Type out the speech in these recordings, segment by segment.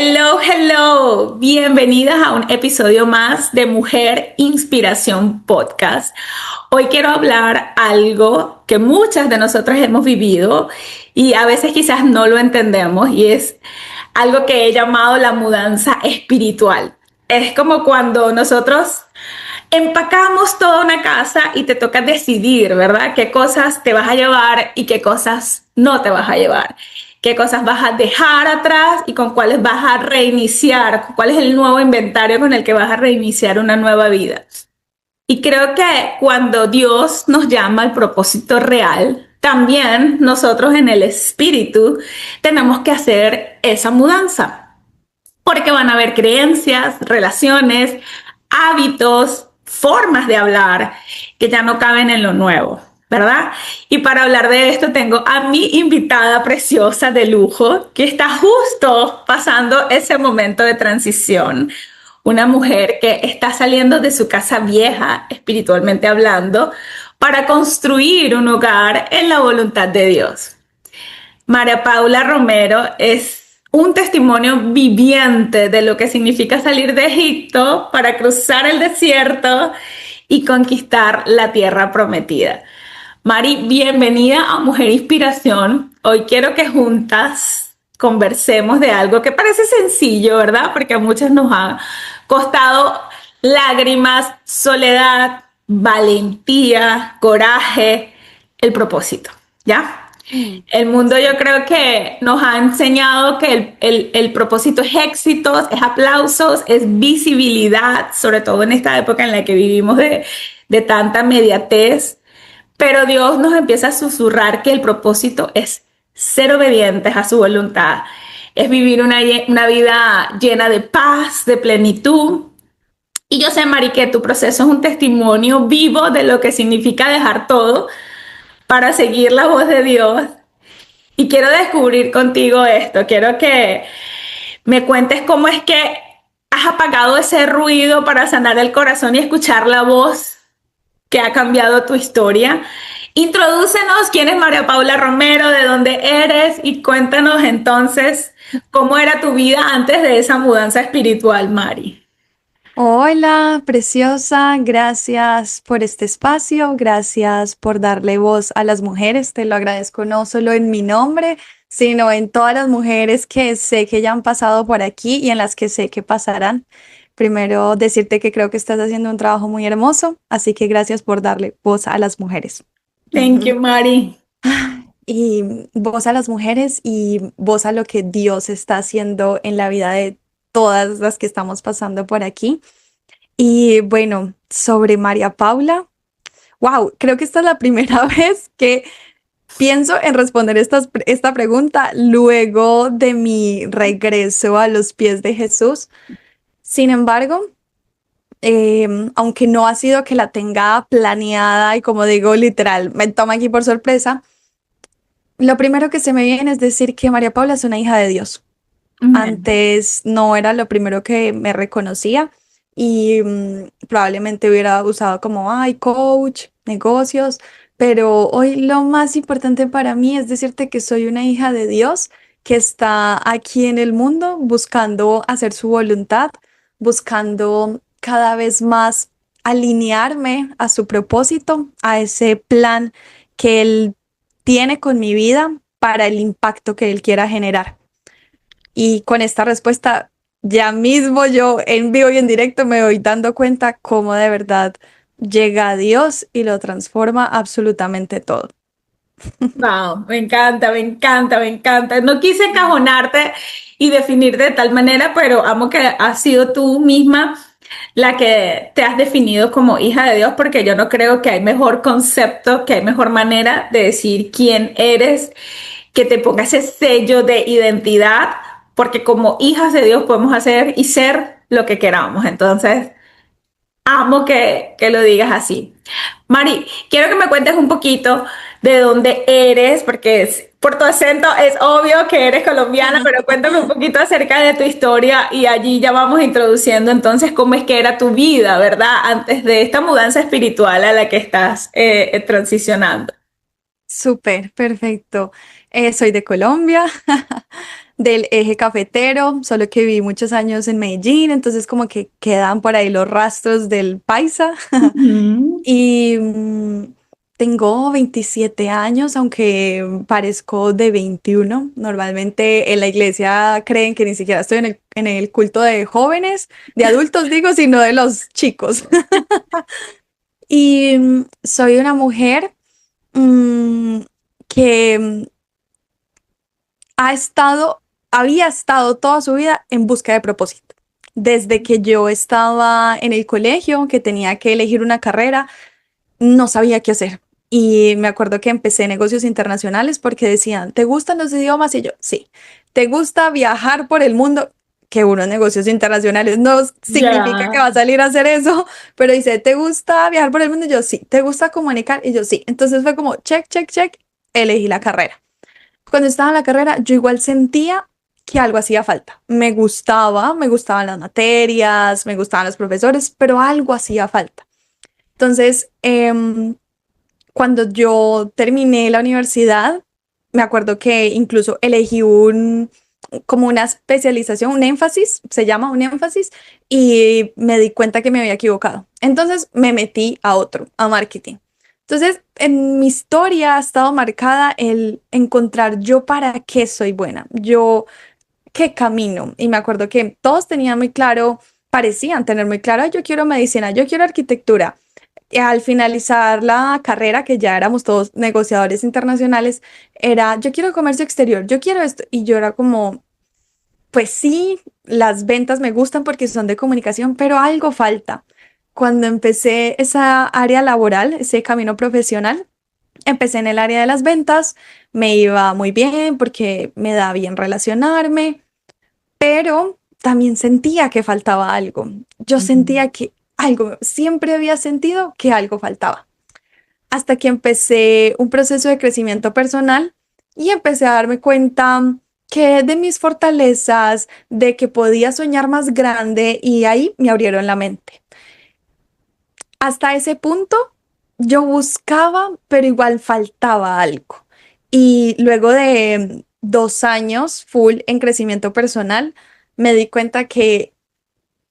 Hello, hello. Bienvenidas a un episodio más de Mujer Inspiración Podcast. Hoy quiero hablar algo que muchas de nosotras hemos vivido y a veces quizás no lo entendemos y es algo que he llamado la mudanza espiritual. Es como cuando nosotros empacamos toda una casa y te toca decidir, ¿verdad? ¿Qué cosas te vas a llevar y qué cosas no te vas a llevar? ¿Qué cosas vas a dejar atrás y con cuáles vas a reiniciar? ¿Cuál es el nuevo inventario con el que vas a reiniciar una nueva vida? Y creo que cuando Dios nos llama al propósito real, también nosotros en el espíritu tenemos que hacer esa mudanza. Porque van a haber creencias, relaciones, hábitos, formas de hablar que ya no caben en lo nuevo, ¿verdad? Y para hablar de esto tengo a mi invitada preciosa de lujo que está justo pasando ese momento de transición. Una mujer que está saliendo de su casa vieja, espiritualmente hablando, para construir un hogar en la voluntad de Dios. María Paula Romero es un testimonio viviente de lo que significa salir de Egipto para cruzar el desierto y conquistar la tierra prometida. Mari, bienvenida a Mujer Inspiración. Hoy quiero que juntas conversemos de algo que parece sencillo, ¿verdad? Porque a muchas nos ha costado lágrimas, soledad, valentía, coraje, el propósito, ¿ya? El mundo yo creo que nos ha enseñado que el propósito es éxitos, es aplausos, es visibilidad, sobre todo en esta época en la que vivimos de tanta mediatez. Pero Dios nos empieza a susurrar que el propósito es ser obedientes a su voluntad, es vivir una vida llena de paz, de plenitud. Y yo sé, Mari, que tu proceso es un testimonio vivo de lo que significa dejar todo para seguir la voz de Dios. Y quiero descubrir contigo esto, quiero que me cuentes cómo es que has apagado ese ruido para sanar el corazón y escuchar la voz que ha cambiado tu historia. Introdúcenos quién es María Paula Romero, de dónde eres y cuéntanos entonces cómo era tu vida antes de esa mudanza espiritual, Mari. Hola, preciosa, gracias por este espacio, gracias por darle voz a las mujeres, te lo agradezco no solo en mi nombre, sino en todas las mujeres que sé que ya han pasado por aquí y en las que sé que pasarán. Primero, decirte que creo que estás haciendo un trabajo muy hermoso, así que gracias por darle voz a las mujeres. Thank you, Mari. Y voz a las mujeres y voz a lo que Dios está haciendo en la vida de todas las que estamos pasando por aquí. Y bueno, sobre María Paula, wow, creo que esta es la primera vez que pienso en responder esta pregunta luego de mi regreso a los pies de Jesús. Sin embargo, aunque no ha sido que la tenga planeada y como digo, literal, me toma aquí por sorpresa, lo primero que se me viene es decir que María Paula es una hija de Dios. Antes no era lo primero que me reconocía y probablemente hubiera usado como, ay, coach, negocios, pero hoy lo más importante para mí es decirte que soy una hija de Dios que está aquí en el mundo buscando hacer su voluntad, buscando cada vez más alinearme a su propósito, a ese plan que Él tiene con mi vida para el impacto que Él quiera generar. Y con esta respuesta, ya mismo yo en vivo y en directo me voy dando cuenta cómo de verdad llega a Dios y lo transforma absolutamente todo. Wow, me encanta, me encanta, me encanta. No quise encajonarte y definirte de tal manera, pero amo que has sido tú misma la que te has definido como hija de Dios, porque yo no creo que hay mejor concepto, que hay mejor manera de decir quién eres, que te ponga ese sello de identidad, porque como hijas de Dios podemos hacer y ser lo que queramos. Entonces, amo que lo digas así. Mari, quiero que me cuentes un poquito de dónde eres, porque por tu acento es obvio que eres colombiana, pero cuéntame un poquito acerca de tu historia y allí ya vamos introduciendo entonces cómo es que era tu vida, ¿verdad? Antes de esta mudanza espiritual a la que estás transicionando. Súper, perfecto. Soy de Colombia, del eje cafetero, solo que viví muchos años en Medellín, entonces como que quedan por ahí los rastros del paisa. Ujú. Y tengo 27 años, aunque parezco de 21. Normalmente en la iglesia creen que ni siquiera estoy en el culto de jóvenes, de adultos digo, sino de los chicos. Y soy una mujer mm, que ha estado, había estado toda su vida en busca de propósito. Desde que yo estaba en el colegio, que tenía que elegir una carrera, no sabía qué hacer. Y me acuerdo que empecé negocios internacionales porque decían, ¿te gustan los idiomas? Y yo, sí. ¿Te gusta viajar por el mundo? Que unos negocios internacionales no significa que Ya. va a salir a hacer eso, pero dice, ¿te gusta viajar por el mundo? Y yo, sí. ¿Te gusta comunicar? Y yo, sí. Entonces fue como, check, check, check, elegí la carrera. Cuando estaba en la carrera, yo igual sentía que algo hacía falta. Me gustaban las materias, me gustaban los profesores, pero algo hacía falta. Entonces, cuando yo terminé la universidad, me acuerdo que incluso elegí como una especialización, un énfasis, se llama un énfasis, y me di cuenta que me había equivocado. Entonces me metí a otro, a marketing. Entonces, en mi historia ha estado marcada el encontrar yo para qué soy buena, yo qué camino. Y me acuerdo que todos tenían muy claro, parecían tener muy claro, "Ay, yo quiero medicina, yo quiero arquitectura". Y al finalizar la carrera, que ya éramos todos negociadores internacionales, era, yo quiero comercio exterior, yo quiero esto. Y yo era como, pues sí, las ventas me gustan porque son de comunicación, pero algo falta. Cuando empecé esa área laboral, ese camino profesional, empecé en el área de las ventas, me iba muy bien porque me da bien relacionarme, pero también sentía que faltaba algo. Yo Ujú. sentía que algo, siempre había sentido que algo faltaba. Hasta que empecé un proceso de crecimiento personal y empecé a darme cuenta que de mis fortalezas, de que podía soñar más grande y ahí me abrieron la mente. Hasta ese punto yo buscaba, pero igual faltaba algo. Y luego de 2 años full en crecimiento personal, me di cuenta que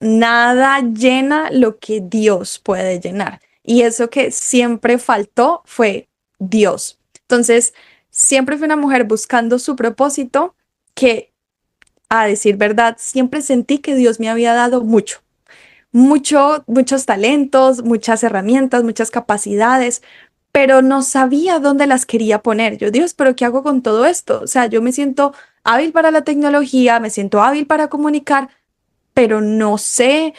nada llena lo que Dios puede llenar. Y eso que siempre faltó fue Dios. Entonces, siempre fui una mujer buscando su propósito que, a decir verdad, siempre sentí que Dios me había dado muchos talentos, muchas herramientas, muchas capacidades, pero no sabía dónde las quería poner. Yo, Dios, pero ¿qué hago con todo esto? O sea, yo me siento hábil para la tecnología, me siento hábil para comunicar, pero no sé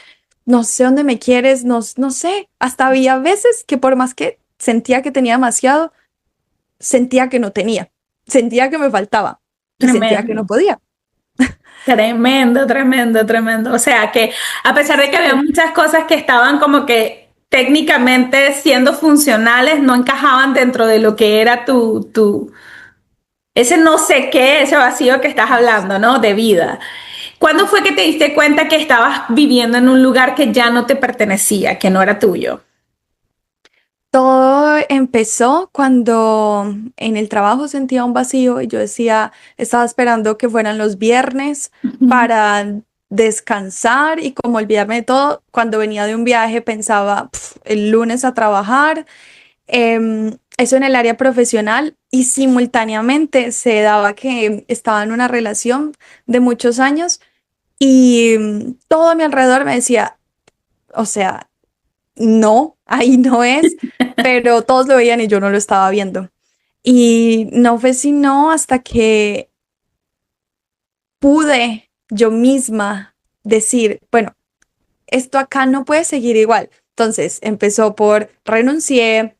dónde me quieres, no sé. Hasta había veces que por más que sentía que tenía demasiado, sentía que no tenía, sentía que me faltaba y sentía que no Tremendo. podía. Tremendo, tremendo, tremendo. O sea que a pesar de que había Sí. muchas cosas que estaban como que técnicamente siendo funcionales, no encajaban dentro de lo que era ese no sé qué, ese vacío que estás hablando, ¿no? De vida. ¿Cuándo fue que te diste cuenta que estabas viviendo en un lugar que ya no te pertenecía, que no era tuyo? Todo empezó cuando en el trabajo sentía un vacío y yo decía, estaba esperando que fueran los viernes Ujú. para descansar y como olvidarme de todo. Cuando venía de un viaje pensaba, "Pf, el lunes a trabajar". Eso en el área profesional y simultáneamente se daba que estaba en una relación de muchos años y todo a mi alrededor me decía, o sea, no, ahí no es, pero todos lo veían y yo no lo estaba viendo. Y no fue sino hasta que pude yo misma decir, bueno, esto acá no puede seguir igual. Entonces empezó por renuncié,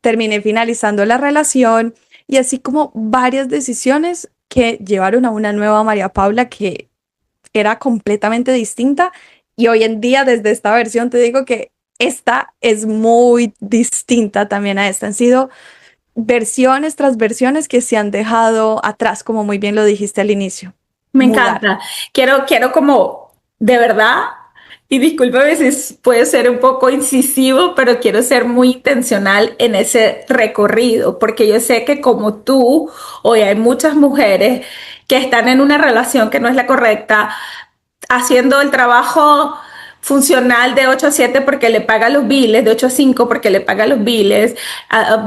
terminé finalizando la relación y así como varias decisiones que llevaron a una nueva María Paula que era completamente distinta y hoy en día desde esta versión te digo que esta es muy distinta también a esta. Han sido versiones tras versiones que se han dejado atrás, como muy bien lo dijiste al inicio. Me Mudar. encanta. Quiero como, de verdad. Y discúlpame si puede ser un poco incisivo, pero quiero ser muy intencional en ese recorrido, porque yo sé que como tú, hoy hay muchas mujeres que están en una relación que no es la correcta, haciendo el trabajo funcional de 8 a 7 porque le paga los biles, de 8 a 5 porque le paga los biles,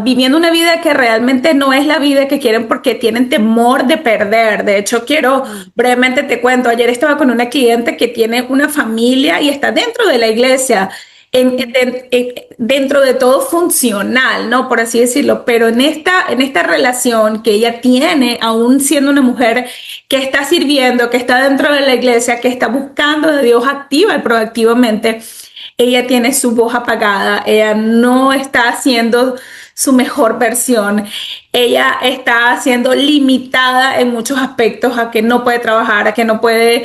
viviendo una vida que realmente no es la vida que quieren porque tienen temor de perder. De hecho, quiero Mm. brevemente te cuento, ayer estaba con una cliente que tiene una familia y está dentro de la iglesia. Dentro de todo funcional, ¿no? Por así decirlo, pero en esta relación que ella tiene, aún siendo una mujer que está sirviendo, que está dentro de la iglesia, que está buscando de Dios activa y proactivamente, ella tiene su voz apagada, ella no está haciendo su mejor versión, ella está siendo limitada en muchos aspectos a que no puede trabajar, a que no puede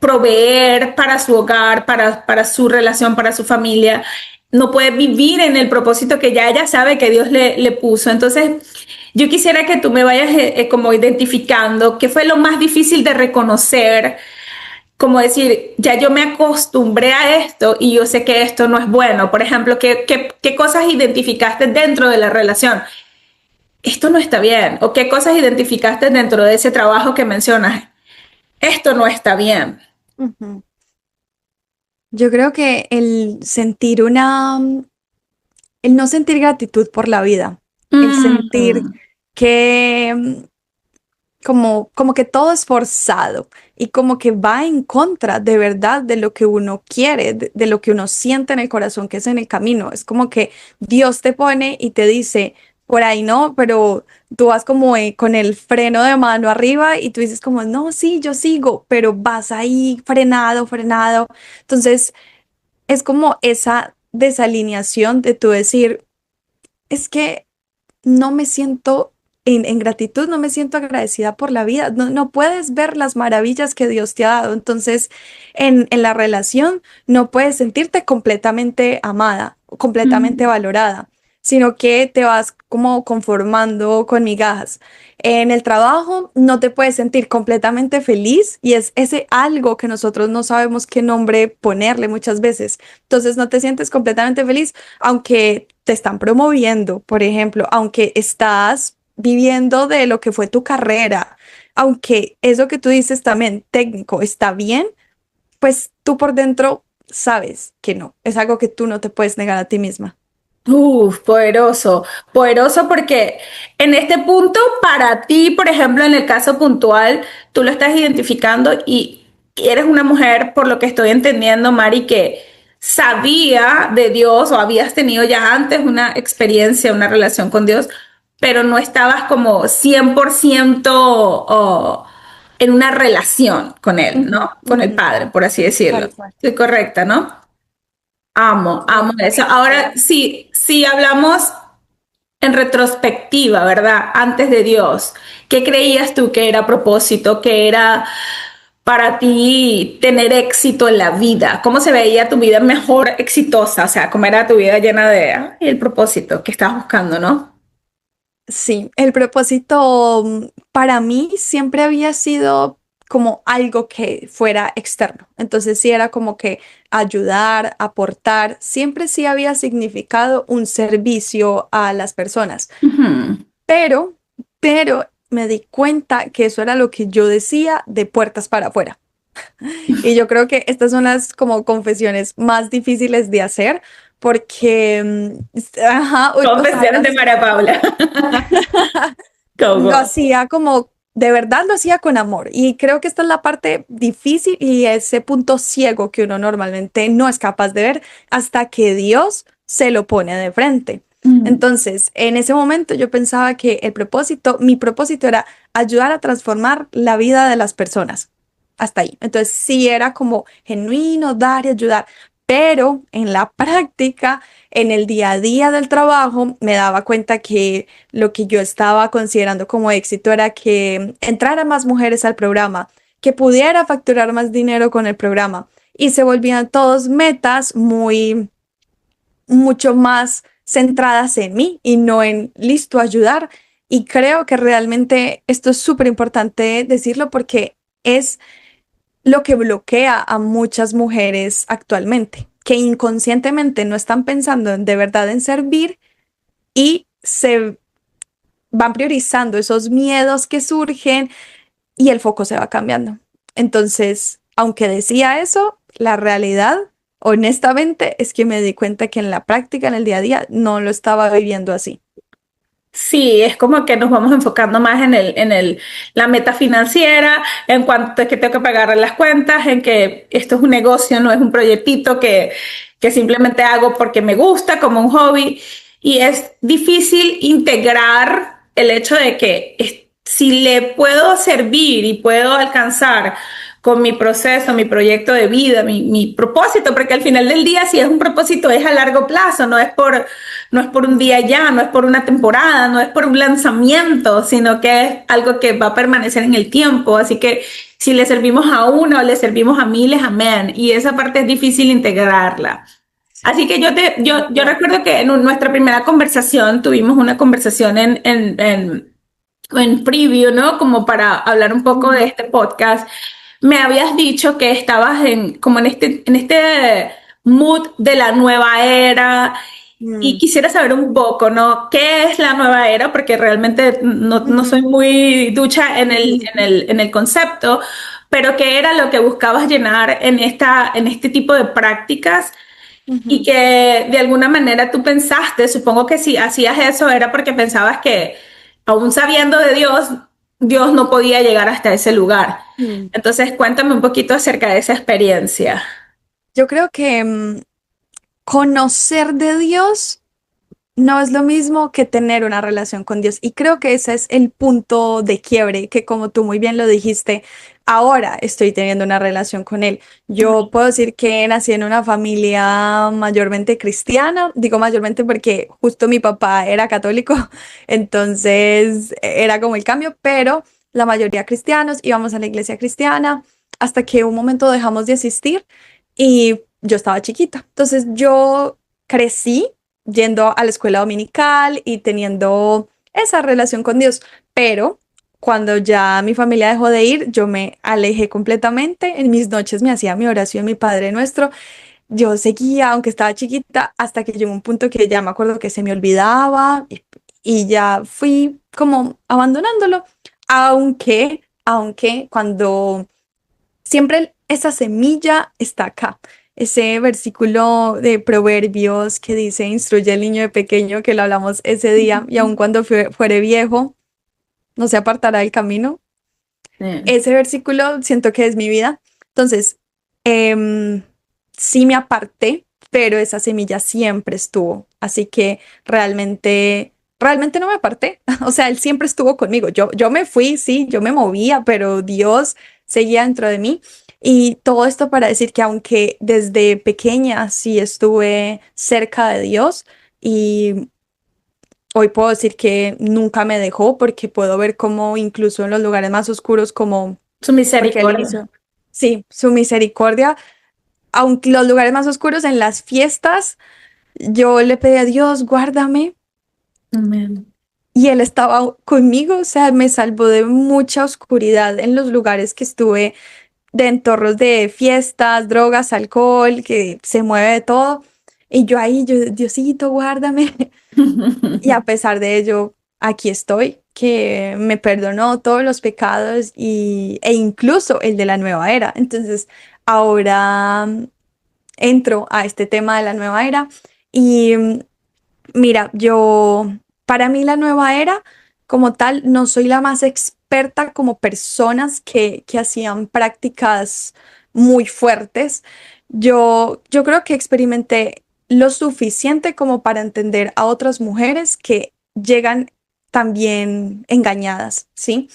proveer para su hogar, para su relación, para su familia, no puede vivir en el propósito que ya ella sabe que Dios le puso. Entonces, yo quisiera que tú me vayas como identificando qué fue lo más difícil de reconocer, como decir, ya yo me acostumbré a esto y yo sé que esto no es bueno. Por ejemplo, ¿qué cosas identificaste dentro de la relación? Esto no está bien. ¿O qué cosas identificaste dentro de ese trabajo que mencionas? Esto no está bien. Ujú. Yo creo que el no sentir gratitud por la vida, el sentir Mm, que como que todo es forzado y como que va en contra de verdad de lo que uno quiere, de lo que uno siente en el corazón, que es en el camino. Es como que Dios te pone y te dice, por ahí no, pero tú vas como con el freno de mano arriba y tú dices como, no, sí, yo sigo, pero vas ahí frenado, frenado. Entonces es como esa desalineación de tú decir, es que no me siento en gratitud, no me siento agradecida por la vida, no, no puedes ver las maravillas que Dios te ha dado. Entonces, en la relación no puedes sentirte completamente amada, completamente mm. valorada, sino que te vas como conformando con migajas. En el trabajo no te puedes sentir completamente feliz y es ese algo que nosotros no sabemos qué nombre ponerle muchas veces. Entonces no te sientes completamente feliz aunque te están promoviendo, por ejemplo, aunque estás viviendo de lo que fue tu carrera, aunque eso que tú dices también técnico está bien, pues tú por dentro sabes que no, es algo que tú no te puedes negar a ti misma. Uf, poderoso, poderoso porque en este punto, para ti, por ejemplo, en el caso puntual, tú lo estás identificando y eres una mujer, por lo que estoy entendiendo, Mari, que sabía de Dios o habías tenido ya antes una experiencia, una relación con Dios, pero no estabas como 100% en una relación con Él, Ujú, ¿no? Con el ujú, Padre, por así decirlo. tal cual. Estoy correcta, ¿no? Amo, amo eso. Correcto. Ahora, sí, sí hablamos en retrospectiva, ¿verdad? Antes de Dios, ¿qué creías tú que era propósito, que era para ti tener éxito en la vida? ¿Cómo se veía tu vida mejor exitosa? O sea, ¿cómo era tu vida llena de el propósito que estabas buscando, ¿no? Sí, el propósito para mí siempre había sido como algo que fuera externo. Entonces sí era como que ayudar, aportar, siempre sí había significado un servicio a las personas. Ujú. Pero, pero me di cuenta que eso era lo que yo decía de puertas para afuera. Y yo creo que estas son las como confesiones más difíciles de hacer porque, ajá, o sea, Confesiones de María Paula. Go, lo go. hacía como, de verdad lo hacía con amor. Y creo que esta es la parte difícil y ese punto ciego que uno normalmente no es capaz de ver hasta que Dios se lo pone de frente. Mm. Entonces, en ese momento yo pensaba que mi propósito era ayudar a transformar la vida de las personas. Hasta ahí. Entonces, sí era como genuino, dar y ayudar. Pero en la práctica, en el día a día del trabajo, me daba cuenta que lo que yo estaba considerando como éxito era que entraran más mujeres al programa, que pudiera facturar más dinero con el programa y se volvían todos metas mucho más centradas en mí y no en listo a ayudar. Y creo que realmente esto es súper importante decirlo porque es lo que bloquea a muchas mujeres actualmente, que inconscientemente no están pensando de verdad en servir y se van priorizando esos miedos que surgen y el foco se va cambiando. Entonces, aunque decía eso, la realidad, honestamente, es que me di cuenta que en la práctica, en el día a día, no lo estaba viviendo así. Sí, es como que nos vamos enfocando más la meta financiera, en cuanto es que tengo que pagar las cuentas, en que esto es un negocio, no es un proyectito que simplemente hago porque me gusta, como un hobby. Y es difícil integrar el hecho de que si le puedo servir y puedo alcanzar con mi proceso, mi proyecto de vida, mi propósito, porque al final del día, si es un propósito, es a largo plazo, no es por un día ya, no es por una temporada, no es por un lanzamiento, sino que es algo que va a permanecer en el tiempo. Así que si le servimos a uno, le servimos a miles, amén. Y esa parte es difícil integrarla. Así que yo recuerdo que en nuestra primera conversación tuvimos una conversación en preview, ¿no? Como para hablar un poco de Ujú. este podcast. Me habías dicho que estabas como en este mood de la nueva era y Mm, quisiera saber un poco, ¿no? ¿Qué es la nueva era? Porque realmente no ujú, soy muy ducha ujú, en el concepto, pero ¿qué era lo que buscabas llenar en este tipo de prácticas? Y ujú. que de alguna manera tú pensaste, supongo que si hacías eso era porque pensabas que aún sabiendo de Dios, Dios no podía llegar hasta ese lugar. Mm. Entonces, cuéntame un poquito acerca de esa experiencia. Yo creo que conocer de Dios no es lo mismo que tener una relación con Dios. Y creo que ese es el punto de quiebre, que como tú muy bien lo dijiste, ahora estoy teniendo una relación con Él. Yo puedo decir que nací en una familia mayormente cristiana, digo mayormente porque justo mi papá era católico, entonces era como el cambio, pero la mayoría cristianos, íbamos a la iglesia cristiana hasta que un momento dejamos de asistir y yo estaba chiquita. Entonces yo crecí yendo a la escuela dominical y teniendo esa relación con Dios. Pero cuando ya mi familia dejó de ir, yo me alejé completamente. En mis noches me hacía mi oración, mi Padre Nuestro. Yo seguía, aunque estaba chiquita, hasta que llegó un punto que ya me acuerdo que se me olvidaba y ya fui como abandonándolo. Aunque cuando siempre esa semilla está acá. Ese versículo de Proverbios que dice, instruye al niño de pequeño, que lo hablamos ese día, y aun cuando fuere viejo, no se apartará del camino. Sí. Ese versículo siento que es mi vida. Entonces, em, sí me aparté, pero esa semilla siempre estuvo. Así que realmente no me aparté. O sea, él siempre estuvo conmigo. Yo me fui, sí, yo me movía, pero Dios seguía dentro de mí. Y todo esto para decir que aunque desde pequeña sí estuve cerca de Dios y hoy puedo decir que nunca me dejó porque puedo ver cómo incluso en los lugares más oscuros, como Su porque él misericordia. hizo, sí, su misericordia, aunque los lugares más oscuros en las fiestas, yo le pedí a Dios, guárdame, Amén. y él estaba conmigo, o sea, me salvó de mucha oscuridad en los lugares que estuve, de entornos de fiestas, drogas, alcohol, que se mueve de todo. Y yo ahí, yo, Diosito, guárdame. Y a pesar de ello, aquí estoy, que me perdonó todos los pecados e incluso el de la nueva era. Entonces, ahora entro a este tema de la nueva era y mira, para mí la nueva era como tal, no soy la más experta como personas que hacían prácticas muy fuertes. Yo creo que experimenté lo suficiente como para entender a otras mujeres que llegan también engañadas, ¿sí?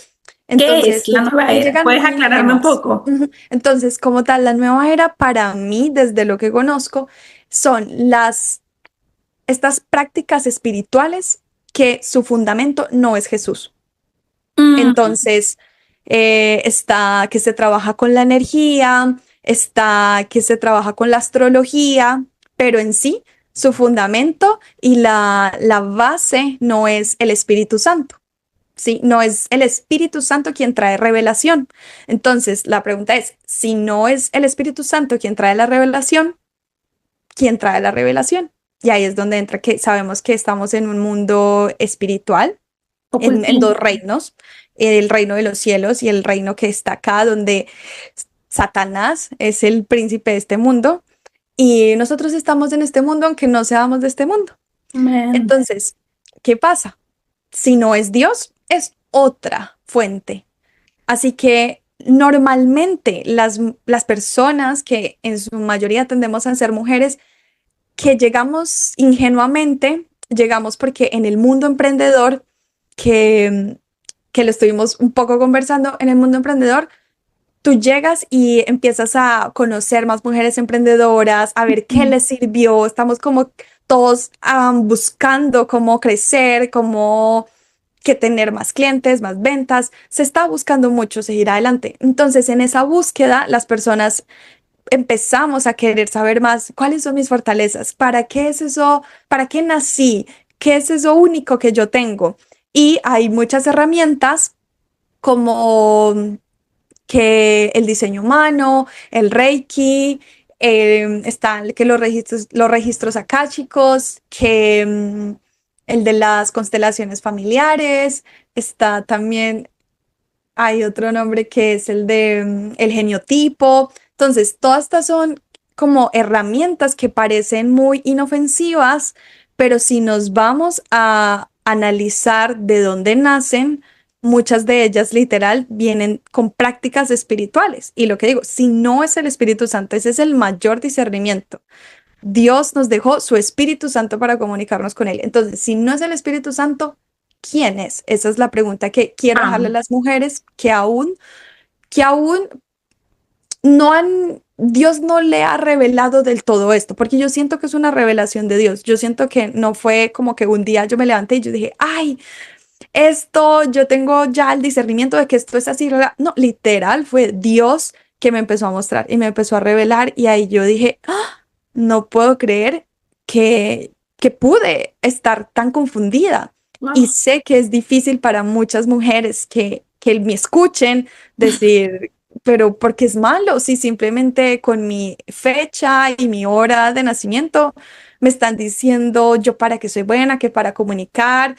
¿Qué es Entonces, la nueva que era? llegan ¿Puedes muy aclararme un ingenuas. poco? Ujú. Entonces, como tal, la nueva era para mí, desde lo que conozco, son estas prácticas espirituales que su fundamento no es Jesús. Mm, Entonces, está que se trabaja con la energía, está que se trabaja con la astrología, pero en sí, su fundamento y la base no es el Espíritu Santo, ¿sí? No es el Espíritu Santo quien trae revelación. Entonces, la pregunta es, si no es el Espíritu Santo quien trae la revelación, ¿quién trae la revelación? Y ahí es donde entra que sabemos que estamos en un mundo espiritual, en Ocultismo. dos reinos, el reino de los cielos y el reino que está acá, donde Satanás es el príncipe de este mundo y nosotros estamos en este mundo aunque no seamos de este mundo. Amén. Entonces, ¿qué pasa? Si no es Dios, es otra fuente. Así que normalmente las personas que en su mayoría tendemos a ser mujeres, que llegamos ingenuamente, llegamos porque en el mundo emprendedor, que, que lo estuvimos un poco conversando, en el mundo emprendedor, tú llegas y empiezas a conocer más mujeres emprendedoras, a ver qué les sirvió, estamos como todos buscando cómo crecer, cómo que tener más clientes, más ventas, se está buscando mucho seguir adelante. Entonces, en esa búsqueda, las personas empezamos a querer saber más cuáles son mis fortalezas, para qué es eso, para qué nací, qué es eso único que yo tengo. Y hay muchas herramientas como que el diseño humano, el Reiki, están que los registros akáshicos, que el de las constelaciones familiares, está también, hay otro nombre que es el de el geniotipo. Entonces, todas estas son como herramientas que parecen muy inofensivas, pero si nos vamos a analizar de dónde nacen, muchas de ellas literal vienen con prácticas espirituales. Y lo que digo, si no es el Espíritu Santo, ese es el mayor discernimiento. Dios nos dejó su Espíritu Santo para comunicarnos con Él. Entonces, si no es el Espíritu Santo, ¿quién es? Esa es la pregunta que quiero dejarle a Ah, las mujeres que aún no han, Dios no le ha revelado del todo esto, porque yo siento que es una revelación de Dios. Yo siento que no fue como que un día yo me levanté y yo dije, ay, esto, yo tengo ya el discernimiento de que esto es así. No, literal, fue Dios que me empezó a mostrar y me empezó a revelar y ahí yo dije, "Ah, no puedo creer que pude estar tan confundida". Y wow. sé que es difícil para muchas mujeres que me escuchen decir, pero porque es malo, si simplemente con mi fecha y mi hora de nacimiento me están diciendo yo para qué soy buena, que para comunicar,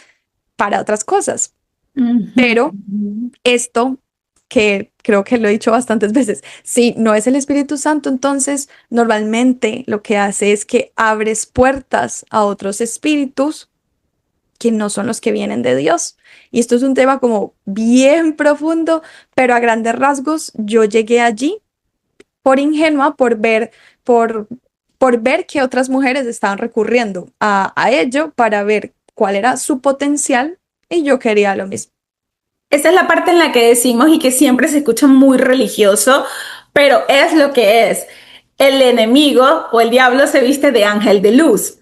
para otras cosas. Pero Ujú. esto, que creo que lo he dicho bastantes veces, si no es el Espíritu Santo, entonces normalmente lo que hace es que abres puertas a otros espíritus que no son los que vienen de Dios. Y esto es un tema como bien profundo, pero a grandes rasgos yo llegué allí por ingenua, por, por ver que otras mujeres estaban recurriendo a ello para ver cuál era su potencial y yo quería lo mismo. Esa es la parte en la que decimos y que siempre se escucha muy religioso, pero es lo que es. El enemigo o el diablo se viste de ángel de luz.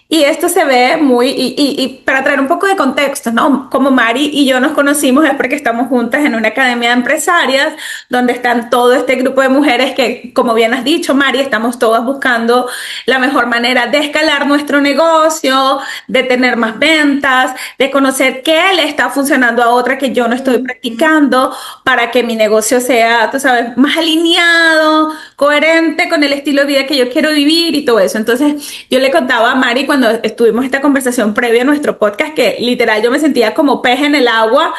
Y esto se ve muy, y para traer un poco de contexto, ¿no? Como Mari y yo nos conocimos es porque estamos juntas en una academia de empresarias donde están todo este grupo de mujeres que, como bien has dicho, Mari, estamos todas buscando la mejor manera de escalar nuestro negocio, de tener más ventas, de conocer qué le está funcionando a otra que yo no estoy Ujú. practicando para que mi negocio sea, tú sabes, más alineado, coherente con el estilo de vida que yo quiero vivir y todo eso. Entonces, yo le contaba a Mari cuando estuvimos esta conversación previa a nuestro podcast que literal yo me sentía como pez en el agua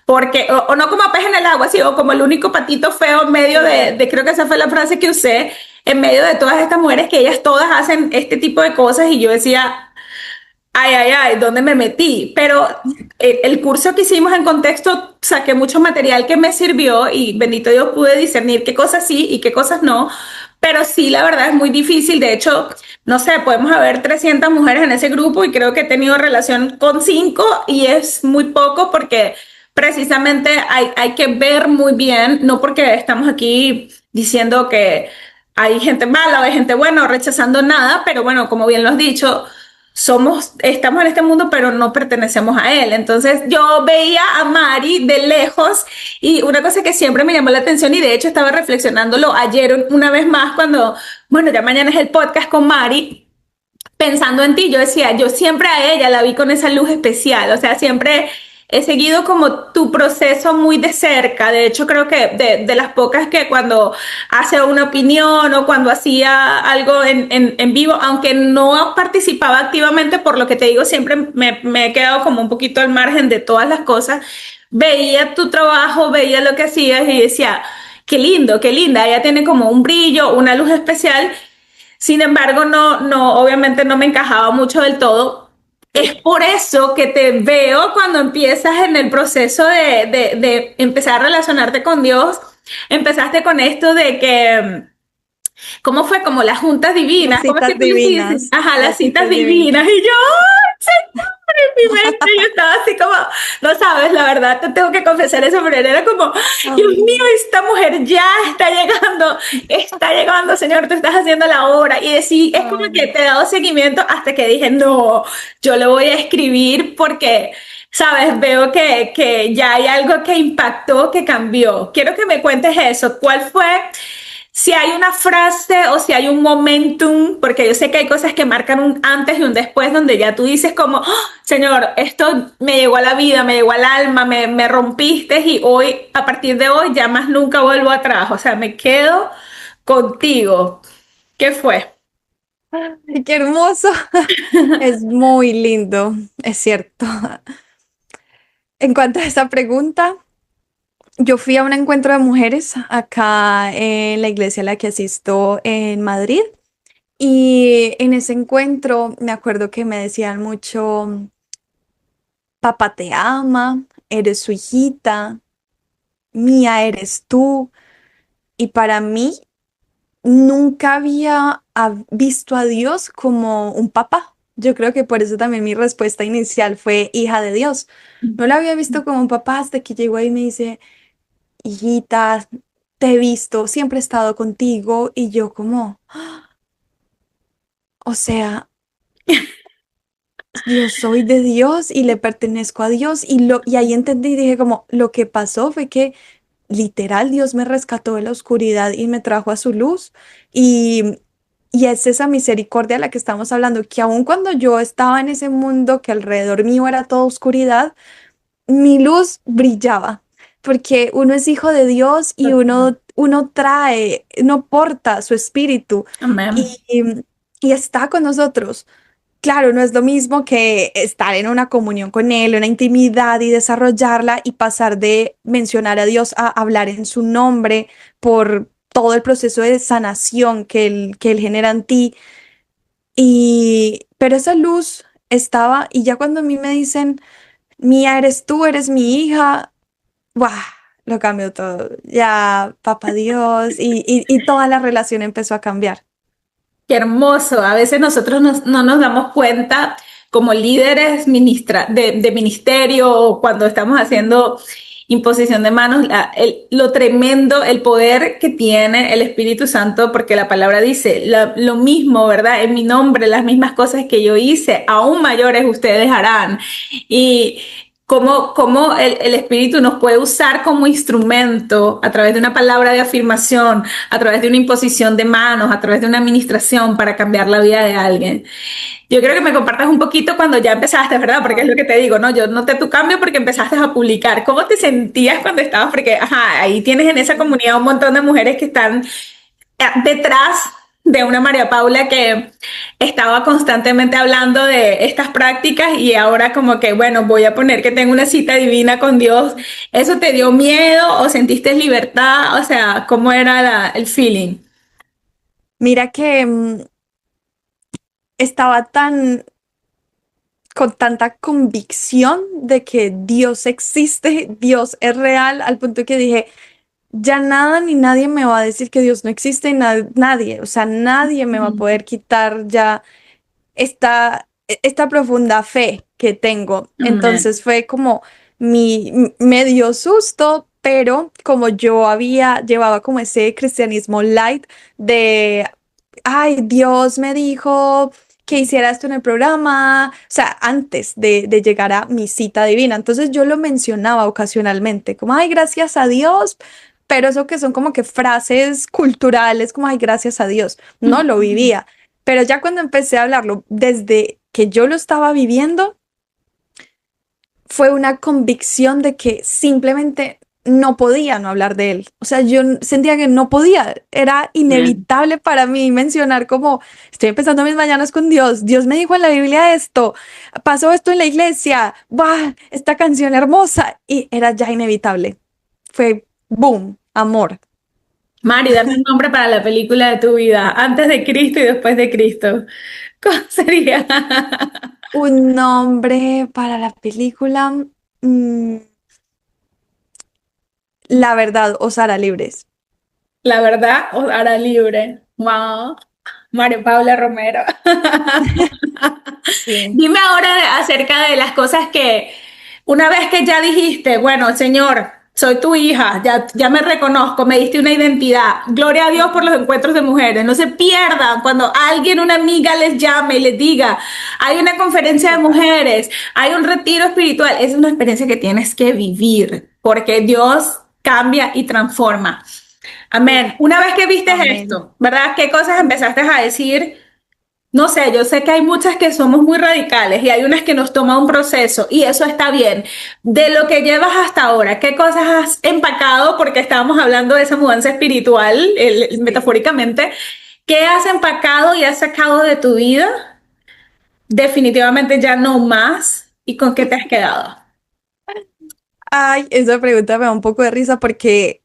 porque, o no como pez en el agua, sino como el único patito feo en medio creo que esa fue la frase que usé, en medio de todas estas mujeres que ellas todas hacen este tipo de cosas y yo decía, ay, ay, ay, ¿dónde me metí? Pero el curso que hicimos en contexto saqué mucho material que me sirvió y bendito Dios pude discernir qué cosas sí y qué cosas no. Pero sí, la verdad es muy difícil. De hecho, no sé, podemos haber 300 mujeres en ese grupo y creo que he tenido relación con 5 y es muy poco porque precisamente hay que ver muy bien, no porque estamos aquí diciendo que hay gente mala o hay gente buena o rechazando nada, pero bueno, como bien lo has dicho, estamos en este mundo, pero no pertenecemos a él. Entonces yo veía a Mari de lejos y una cosa que siempre me llamó la atención y de hecho estaba reflexionándolo ayer una vez más cuando, bueno, ya mañana es el podcast con Mari, pensando en ti, yo decía, yo siempre a ella la vi con esa luz especial, o sea, siempre he seguido como tu proceso muy de cerca. De hecho, creo que de las pocas que cuando hace una opinión o cuando hacía algo en vivo, aunque no participaba activamente, por lo que te digo, siempre me he quedado como un poquito al margen de todas las cosas. Veía tu trabajo, veía lo que hacías y decía, qué lindo, qué linda. Ella tiene como un brillo, una luz especial. Sin embargo, obviamente no me encajaba mucho del todo. Es por eso que te veo cuando empiezas en el proceso de empezar a relacionarte con Dios. Empezaste con esto de que, ¿cómo fue? Como las juntas Las divinas, ¿cómo es que citas tú les dices? divinas, Ajá, las las citas citas divinas. divinas. Y yo, ¡ay, en mi mente yo estaba así como, no sabes, la verdad, te tengo que confesar eso, pero era como, Dios mío, Ay, esta mujer ya está llegando, Señor, tú estás haciendo la obra. Y decir, es como que ay. te he dado seguimiento hasta que dije, no, yo lo voy a escribir porque, sabes, veo que ya hay algo que impactó, que cambió. Quiero que me cuentes eso. ¿Cuál fue? Si hay una frase o si hay un momentum, porque yo sé que hay cosas que marcan un antes y un después, donde ya tú dices como, "Oh, Señor, esto me llegó a la vida, me llegó al alma, me rompiste y hoy, a partir de hoy, ya más nunca vuelvo atrás. O sea, me quedo contigo. ¿Qué fue? Ay, qué hermoso. Es muy lindo, es cierto. En cuanto a esa pregunta, yo fui a un encuentro de mujeres acá en la iglesia a la que asisto en Madrid y en ese encuentro me acuerdo que me decían mucho, papá te ama, eres su hijita, mía eres tú. Y para mí nunca había visto a Dios como un papá. Yo creo que por eso también mi respuesta inicial fue hija de Dios. No la había visto como un papá hasta que llegó ahí y me dice, hijita, te he visto, siempre he estado contigo. Y yo como, o sea, yo soy de Dios y le pertenezco a Dios. Y ahí entendí y dije como, lo que pasó fue que literal Dios me rescató de la oscuridad y me trajo a su luz. Y, y es esa misericordia a la que estamos hablando, que aun cuando yo estaba en ese mundo que alrededor mío era toda oscuridad, mi luz brillaba, porque uno es hijo de Dios y uno trae, uno porta su espíritu Amén. y está con nosotros. Claro, no es lo mismo que estar en una comunión con Él, una intimidad y desarrollarla y pasar de mencionar a Dios a hablar en su nombre por todo el proceso de sanación que Él genera en ti. Pero esa luz estaba y ya cuando a mí me dicen, mía eres tú, eres mi hija, ¡guau! Lo cambió todo. Ya, papá Dios y toda la relación empezó a cambiar. Qué hermoso. A veces nosotros no nos damos cuenta como líderes de ministerio o cuando estamos haciendo imposición de manos, lo tremendo, el poder que tiene el Espíritu Santo, porque la palabra dice lo mismo, ¿verdad? En mi nombre, las mismas cosas que yo hice, aún mayores ustedes harán. Y cómo el Espíritu nos puede usar como instrumento a través de una palabra de afirmación, a través de una imposición de manos, a través de una administración para cambiar la vida de alguien. Yo creo que me compartas un poquito cuando ya empezaste, ¿verdad? Porque es lo que te digo, ¿no? Yo noté tu cambio porque empezaste a publicar. ¿Cómo te sentías cuando estabas? Porque, ajá, ahí tienes en esa comunidad un montón de mujeres que están detrás de una María Paula que estaba constantemente hablando de estas prácticas y ahora como que, bueno, voy a poner que tengo una cita divina con Dios. ¿Eso te dio miedo o sentiste libertad? O sea, ¿cómo era el feeling? Mira que estaba con tanta convicción de que Dios existe, Dios es real, al punto que dije, ya nada ni nadie me va a decir que Dios no existe, nadie, o sea, nadie me va a poder quitar ya esta profunda fe que tengo. Amén. Entonces fue como me dio susto, pero como llevaba como ese cristianismo light de, ay, Dios me dijo que hiciera esto en el programa, o sea, antes de llegar a mi cita divina. Entonces yo lo mencionaba ocasionalmente, como, ay, gracias a Dios, pero eso que son como que frases culturales, como, ay, gracias a Dios, no lo vivía. Pero ya cuando empecé a hablarlo, desde que yo lo estaba viviendo, fue una convicción de que simplemente no podía no hablar de él. O sea, sentía que no podía, era Bien. inevitable para mí mencionar como estoy empezando mis mañanas con Dios, Dios me dijo en la Biblia esto, pasó esto en la iglesia, ¡buah! Esta canción hermosa y era ya inevitable. Fue boom, amor. Mari, dame un nombre para la película de tu vida, antes de Cristo y después de Cristo. ¿Cómo sería? Un nombre para la película, mm, La verdad os hará libres. La verdad os hará libre. Wow. María Paula Romero. Sí. Dime ahora acerca de las cosas que una vez que ya dijiste, bueno, Señor, soy tu hija, ya me reconozco, me diste una identidad. Gloria a Dios por los encuentros de mujeres. No se pierdan cuando alguien, una amiga les llame y les diga, hay una conferencia de mujeres, hay un retiro espiritual. Es una experiencia que tienes que vivir porque Dios cambia y transforma. Uf, Amén. Una vez que viste amén. esto, ¿verdad? ¿Qué cosas empezaste a decir? No sé, yo sé que hay muchas que somos muy radicales y hay unas que nos toma un proceso y eso está bien. De lo que llevas hasta ahora, ¿qué cosas has empacado? Porque estábamos hablando de esa mudanza espiritual, Sí. metafóricamente. ¿Qué has empacado y has sacado de tu vida? Definitivamente ya no más. ¿Y con qué te has quedado? Ay, esa pregunta me da un poco de risa porque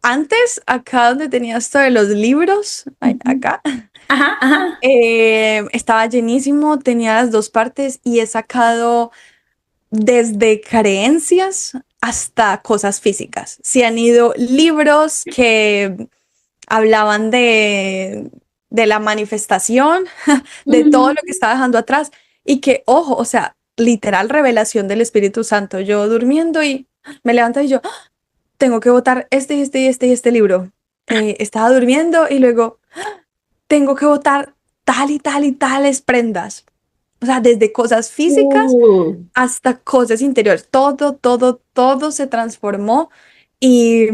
antes, acá donde tenía esto de los libros, Ujú. acá, Ajá, ajá. estaba llenísimo, tenía las dos partes y he sacado desde creencias hasta cosas físicas. Se han ido libros que hablaban de la manifestación, de todo lo que Ujú. estaba dejando atrás y que, ojo, o sea, literal revelación del Espíritu Santo. Yo durmiendo y me levanto y yo, "Ah, tengo que botar este y este y este y este libro". Estaba durmiendo y luego tengo que botar tal y tal y tales prendas. O sea, desde cosas físicas Uh, hasta cosas interiores. Todo, todo, todo se transformó y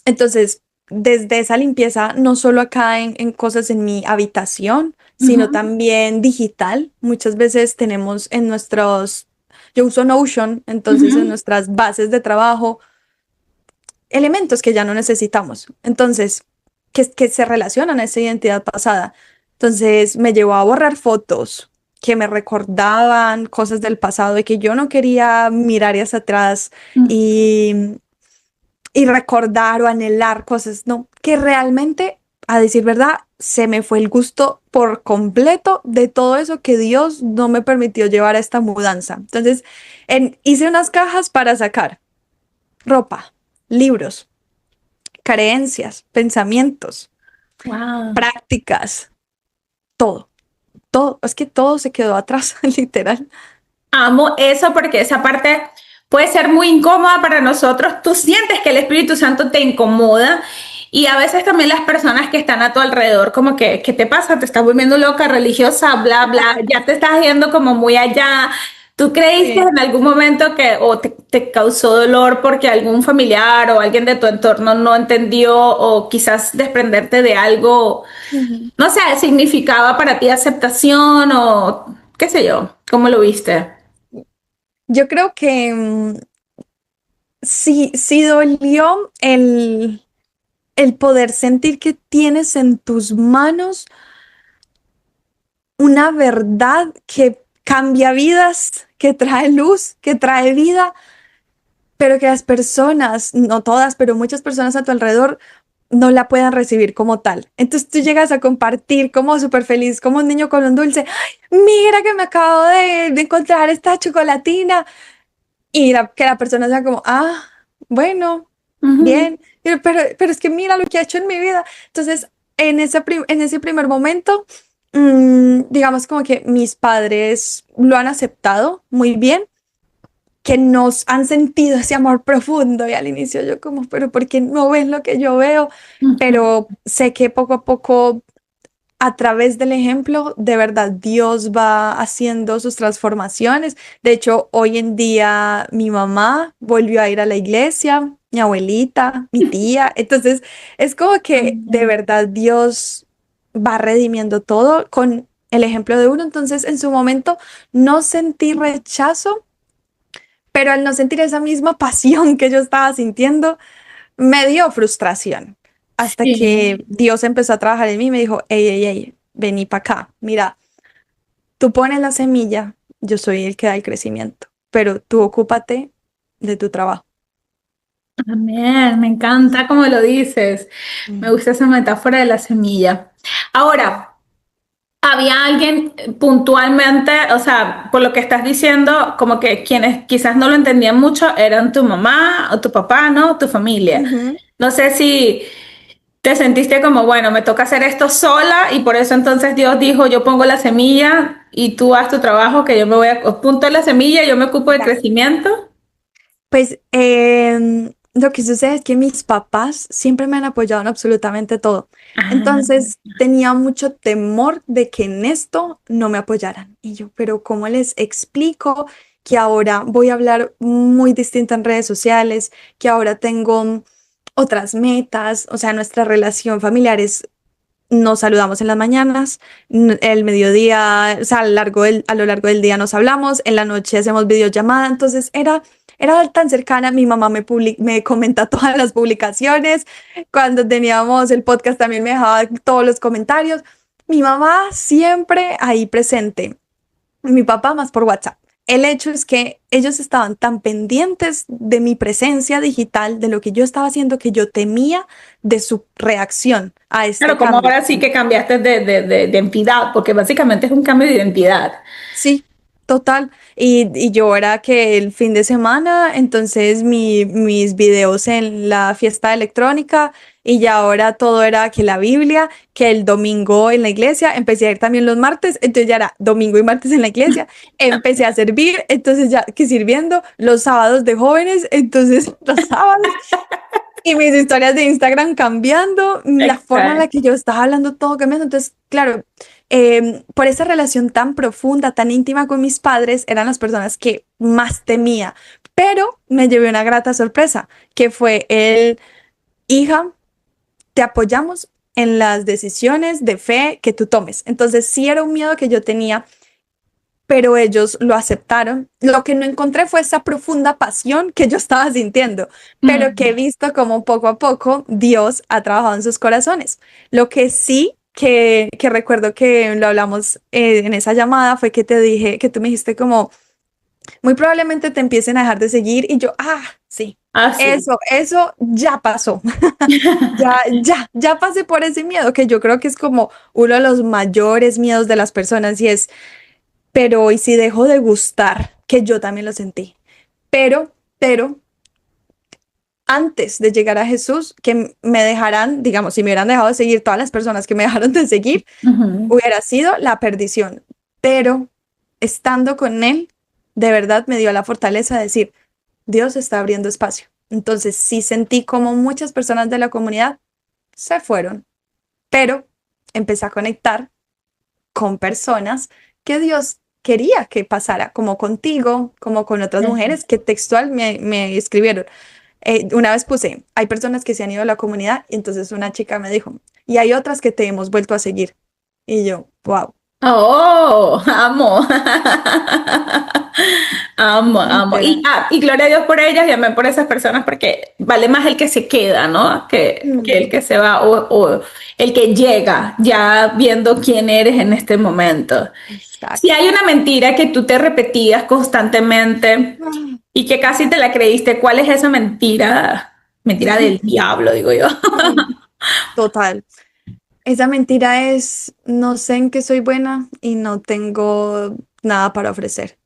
entonces, desde esa limpieza, no solo acá en cosas en mi habitación, sino ujú, también digital. Muchas veces tenemos en yo uso Notion, entonces en ujú. nuestras bases de trabajo, elementos que ya no necesitamos. Entonces, que se relacionan a esa identidad pasada. Entonces, me llevó a borrar fotos que me recordaban cosas del pasado y que yo no quería mirar hacia atrás y y recordar o anhelar cosas, no, que realmente, a decir verdad, se me fue el gusto por completo de todo eso que Dios no me permitió llevar a esta mudanza. Entonces, hice unas cajas para sacar ropa, libros, creencias, pensamientos, Wow. prácticas, todo, todo, es que todo se quedó atrás, literal. Amo eso porque esa parte puede ser muy incómoda para nosotros. Tú sientes que el Espíritu Santo te incomoda y a veces también las personas que están a tu alrededor, como que, ¿qué te pasa? Te estás volviendo loca, religiosa, bla, bla, ya te estás yendo como muy allá. ¿Tú creíste Sí. en algún momento que o te causó dolor porque algún familiar o alguien de tu entorno no entendió o quizás desprenderte de algo, Ujú. no sé, significaba para ti aceptación o qué sé yo? ¿Cómo lo viste? Yo creo que sí, sí dolió el poder sentir que tienes en tus manos una verdad que cambia vidas, que trae luz, que trae vida, pero que las personas, no todas, pero muchas personas a tu alrededor no la puedan recibir como tal. Entonces tú llegas a compartir como súper feliz, como un niño con un dulce. ¡Ay, mira que me acabo de encontrar esta chocolatina! Y que la persona sea como, ah, bueno, Ujú. bien, pero es que mira lo que ha hecho en mi vida. Entonces, en ese primer momento, digamos como que mis padres lo han aceptado muy bien, que nos han sentido ese amor profundo y al inicio yo como, pero ¿por qué no ven lo que yo veo? Ujú. Pero sé que poco a poco a través del ejemplo, de verdad, Dios va haciendo sus transformaciones. De hecho, hoy en día mi mamá volvió a ir a la iglesia, mi abuelita, mi tía. Entonces, es como que de Amén. verdad Dios va redimiendo todo con el ejemplo de uno. Entonces, en su momento no sentí rechazo, pero al no sentir esa misma pasión que yo estaba sintiendo, me dio frustración. Hasta Sí. que Dios empezó a trabajar en mí y me dijo, hey, vení para acá, mira, tú pones la semilla, yo soy el que da el crecimiento, pero tú ocúpate de tu trabajo. Amén, me encanta como lo dices. Me Mm. gusta esa metáfora de la semilla. Ahora, ¿había alguien puntualmente, o sea, por lo que estás diciendo, como que quienes quizás no lo entendían mucho eran tu mamá o tu papá, ¿no? Tu familia. Ujú. No sé si te sentiste como, bueno, me toca hacer esto sola y por eso entonces Dios dijo, yo pongo la semilla y tú haz tu trabajo, que yo me voy a, punto la semilla, yo me ocupo del Ya. crecimiento. Pues lo que sucede es que mis papás siempre me han apoyado en absolutamente todo. Ah, Entonces tenía mucho temor de que en esto no me apoyaran. Y yo, pero ¿cómo les explico que ahora voy a hablar muy distinto en redes sociales, que ahora tengo otras metas? O sea, nuestra relación familiar es nos saludamos en las mañanas, el mediodía, o sea, a lo largo del día nos hablamos, en la noche hacemos videollamada, entonces era tan cercana, mi mamá me comenta todas las publicaciones, cuando teníamos el podcast también me dejaba todos los comentarios, mi mamá siempre ahí presente, mi papá más por WhatsApp. El hecho es que ellos estaban tan pendientes de mi presencia digital, de lo que yo estaba haciendo, que yo temía de su reacción a este claro, como cambio. ahora sí que cambiaste de identidad, porque básicamente es un cambio de identidad. Sí, total. Y yo era que el fin de semana, entonces mis videos en la fiesta electrónica y ya ahora todo era que la Biblia, que el domingo en la iglesia, empecé a ir también los martes, entonces ya era domingo y martes en la iglesia, empecé a servir, entonces ya que sirviendo los sábados de jóvenes, entonces los sábados y mis historias de Instagram cambiando, la forma en la Exacto. que yo estaba hablando, todo cambiando. Entonces, claro, por esa relación tan profunda, tan íntima con mis padres, eran las personas que más temía. Pero me llevé una grata sorpresa, que fue hija, te apoyamos en las decisiones de fe que tú tomes. Entonces, sí era un miedo que yo tenía, pero ellos lo aceptaron. Lo que no encontré fue esa profunda pasión que yo estaba sintiendo, pero que he Mm. visto como poco a poco Dios ha trabajado en sus corazones. Lo que sí que recuerdo que lo hablamos en esa llamada fue que te dije, que tú me dijiste como, muy probablemente te empiecen a dejar de seguir y yo, sí. Ah, sí. Eso ya pasó. Ya pasé por ese miedo que yo creo que es como uno de los mayores miedos de las personas y es pero ¿y si dejo de gustar? Que yo también lo sentí. Pero antes de llegar a Jesús, que me dejaran, digamos, si me hubieran dejado de seguir todas las personas que me dejaron de seguir, Ujú. hubiera sido la perdición. Pero estando con Él, de verdad me dio la fortaleza de decir, Dios está abriendo espacio. Entonces sí sentí como muchas personas de la comunidad se fueron, pero empecé a conectar con personas que Dios quería que pasara, como contigo, como con otras mujeres que textual me escribieron. Una vez puse, hay personas que se han ido a la comunidad y entonces una chica me dijo, y hay otras que te hemos vuelto a seguir. Y yo, wow, Oh, amo. Amo, amo. literal. Y gloria a Dios por ellas y amén por esas personas, porque vale más el que se queda, ¿no? Que el Mm, que se va o el que llega ya viendo quién eres en este momento. Si exacto. hay una mentira que tú te repetías constantemente y que casi te la creíste, ¿cuál es esa mentira? Mentira del diablo, digo yo. Total. Esa mentira es, no sé en qué soy buena y no tengo nada para ofrecer.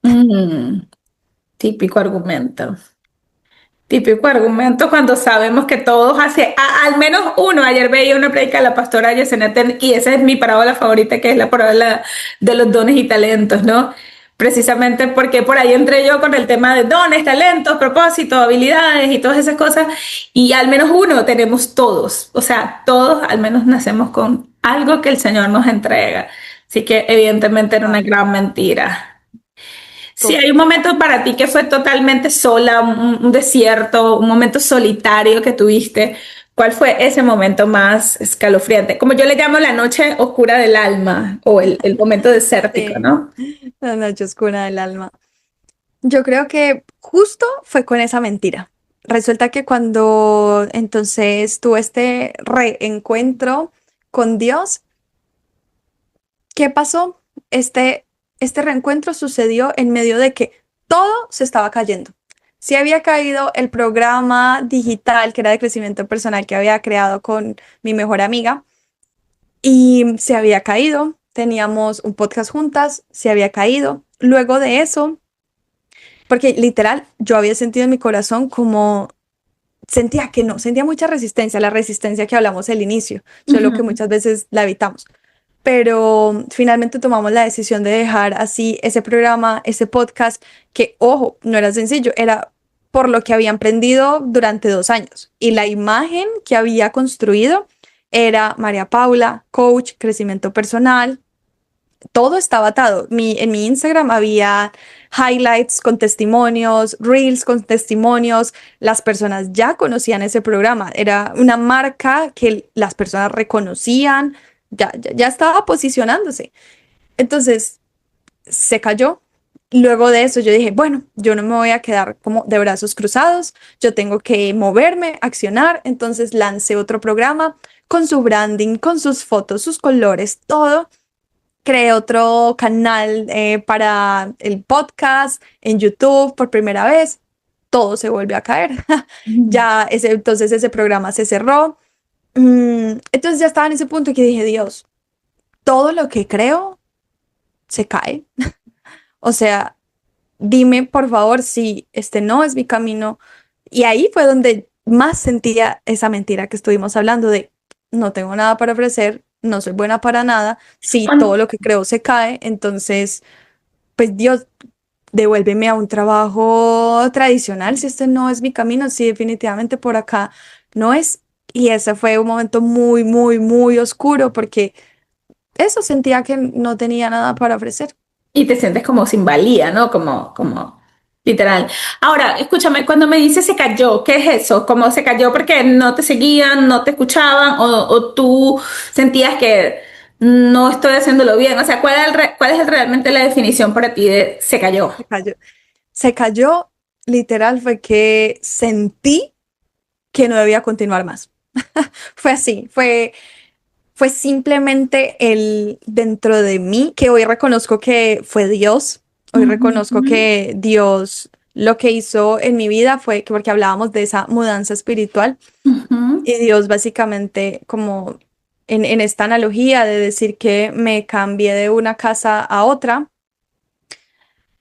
Mm, típico argumento. Típico argumento cuando sabemos que todos hace, al menos uno, ayer veía una predica de la pastora Yesenia y esa es mi parábola favorita, que es la parábola de los dones y talentos, ¿no? Precisamente porque por ahí entré yo con el tema de dones, talentos, propósitos, habilidades y todas esas cosas, y al menos uno tenemos todos, o sea, todos al menos nacemos con algo que el Señor nos entrega. Así que evidentemente era una Total. gran mentira. Sí, To- hay un momento para ti que fue totalmente sola, un desierto, un momento solitario que tuviste. ¿Cuál fue ese momento más escalofriante? Como yo le llamo la noche oscura del alma o el momento desértico, Sí, ¿no? la noche oscura del alma. Yo creo que justo fue con esa mentira. Resulta que cuando entonces tuve este reencuentro con Dios, ¿qué pasó? Este reencuentro sucedió en medio de que todo se estaba cayendo. Sí había caído el programa digital que era de crecimiento personal que había creado con mi mejor amiga y se había caído. Teníamos un podcast juntas, se había caído. Luego de eso, porque literal yo había sentido en mi corazón como sentía que no, sentía mucha resistencia, la resistencia que hablamos al inicio, solo que Ujú. muchas veces la evitamos. Pero finalmente tomamos la decisión de dejar así ese programa, ese podcast, que, ojo, no era sencillo, era por lo que había emprendido durante 2 años. Y la imagen que había construido era María Paula, coach, crecimiento personal, todo estaba atado. En mi Instagram había highlights con testimonios, reels con testimonios. Las personas ya conocían ese programa. Era una marca que las personas reconocían, ya estaba posicionándose. Entonces se cayó. Luego de eso yo dije, bueno, yo no me voy a quedar como de brazos cruzados, yo tengo que moverme, accionar. Entonces lancé otro programa con su branding, con sus fotos, sus colores, todo. Creé otro canal para el podcast en YouTube por primera vez. Todo se volvió a caer. Ujú. Ya entonces ese programa se cerró. Entonces ya estaba en ese punto que dije, Dios, todo lo que creo se cae. O sea, dime por favor si este no es mi camino. Y ahí fue donde más sentía esa mentira que estuvimos hablando de no tengo nada para ofrecer, no soy buena para nada, si todo lo que creo se cae, entonces, pues Dios, devuélveme a un trabajo tradicional si este no es mi camino, si definitivamente por acá no es. Y ese fue un momento muy, muy, muy oscuro porque eso sentía que no tenía nada para ofrecer. Y te sientes como sin valía, ¿no? Como literal. Ahora, escúchame, cuando me dices se cayó, ¿qué es eso? ¿Cómo se cayó porque no te seguían, no te escuchaban o tú sentías que no estoy haciéndolo bien? O sea, ¿cuál es realmente la definición para ti de se cayó? Se cayó. Se cayó, literal, fue que sentí que no debía continuar más. Fue así, fue simplemente el dentro de mí, que hoy reconozco que fue Dios, hoy reconozco Ujú, que Dios lo que hizo en mi vida fue que porque hablábamos de esa mudanza espiritual ujú. y Dios básicamente como en esta analogía de decir que me cambié de una casa a otra,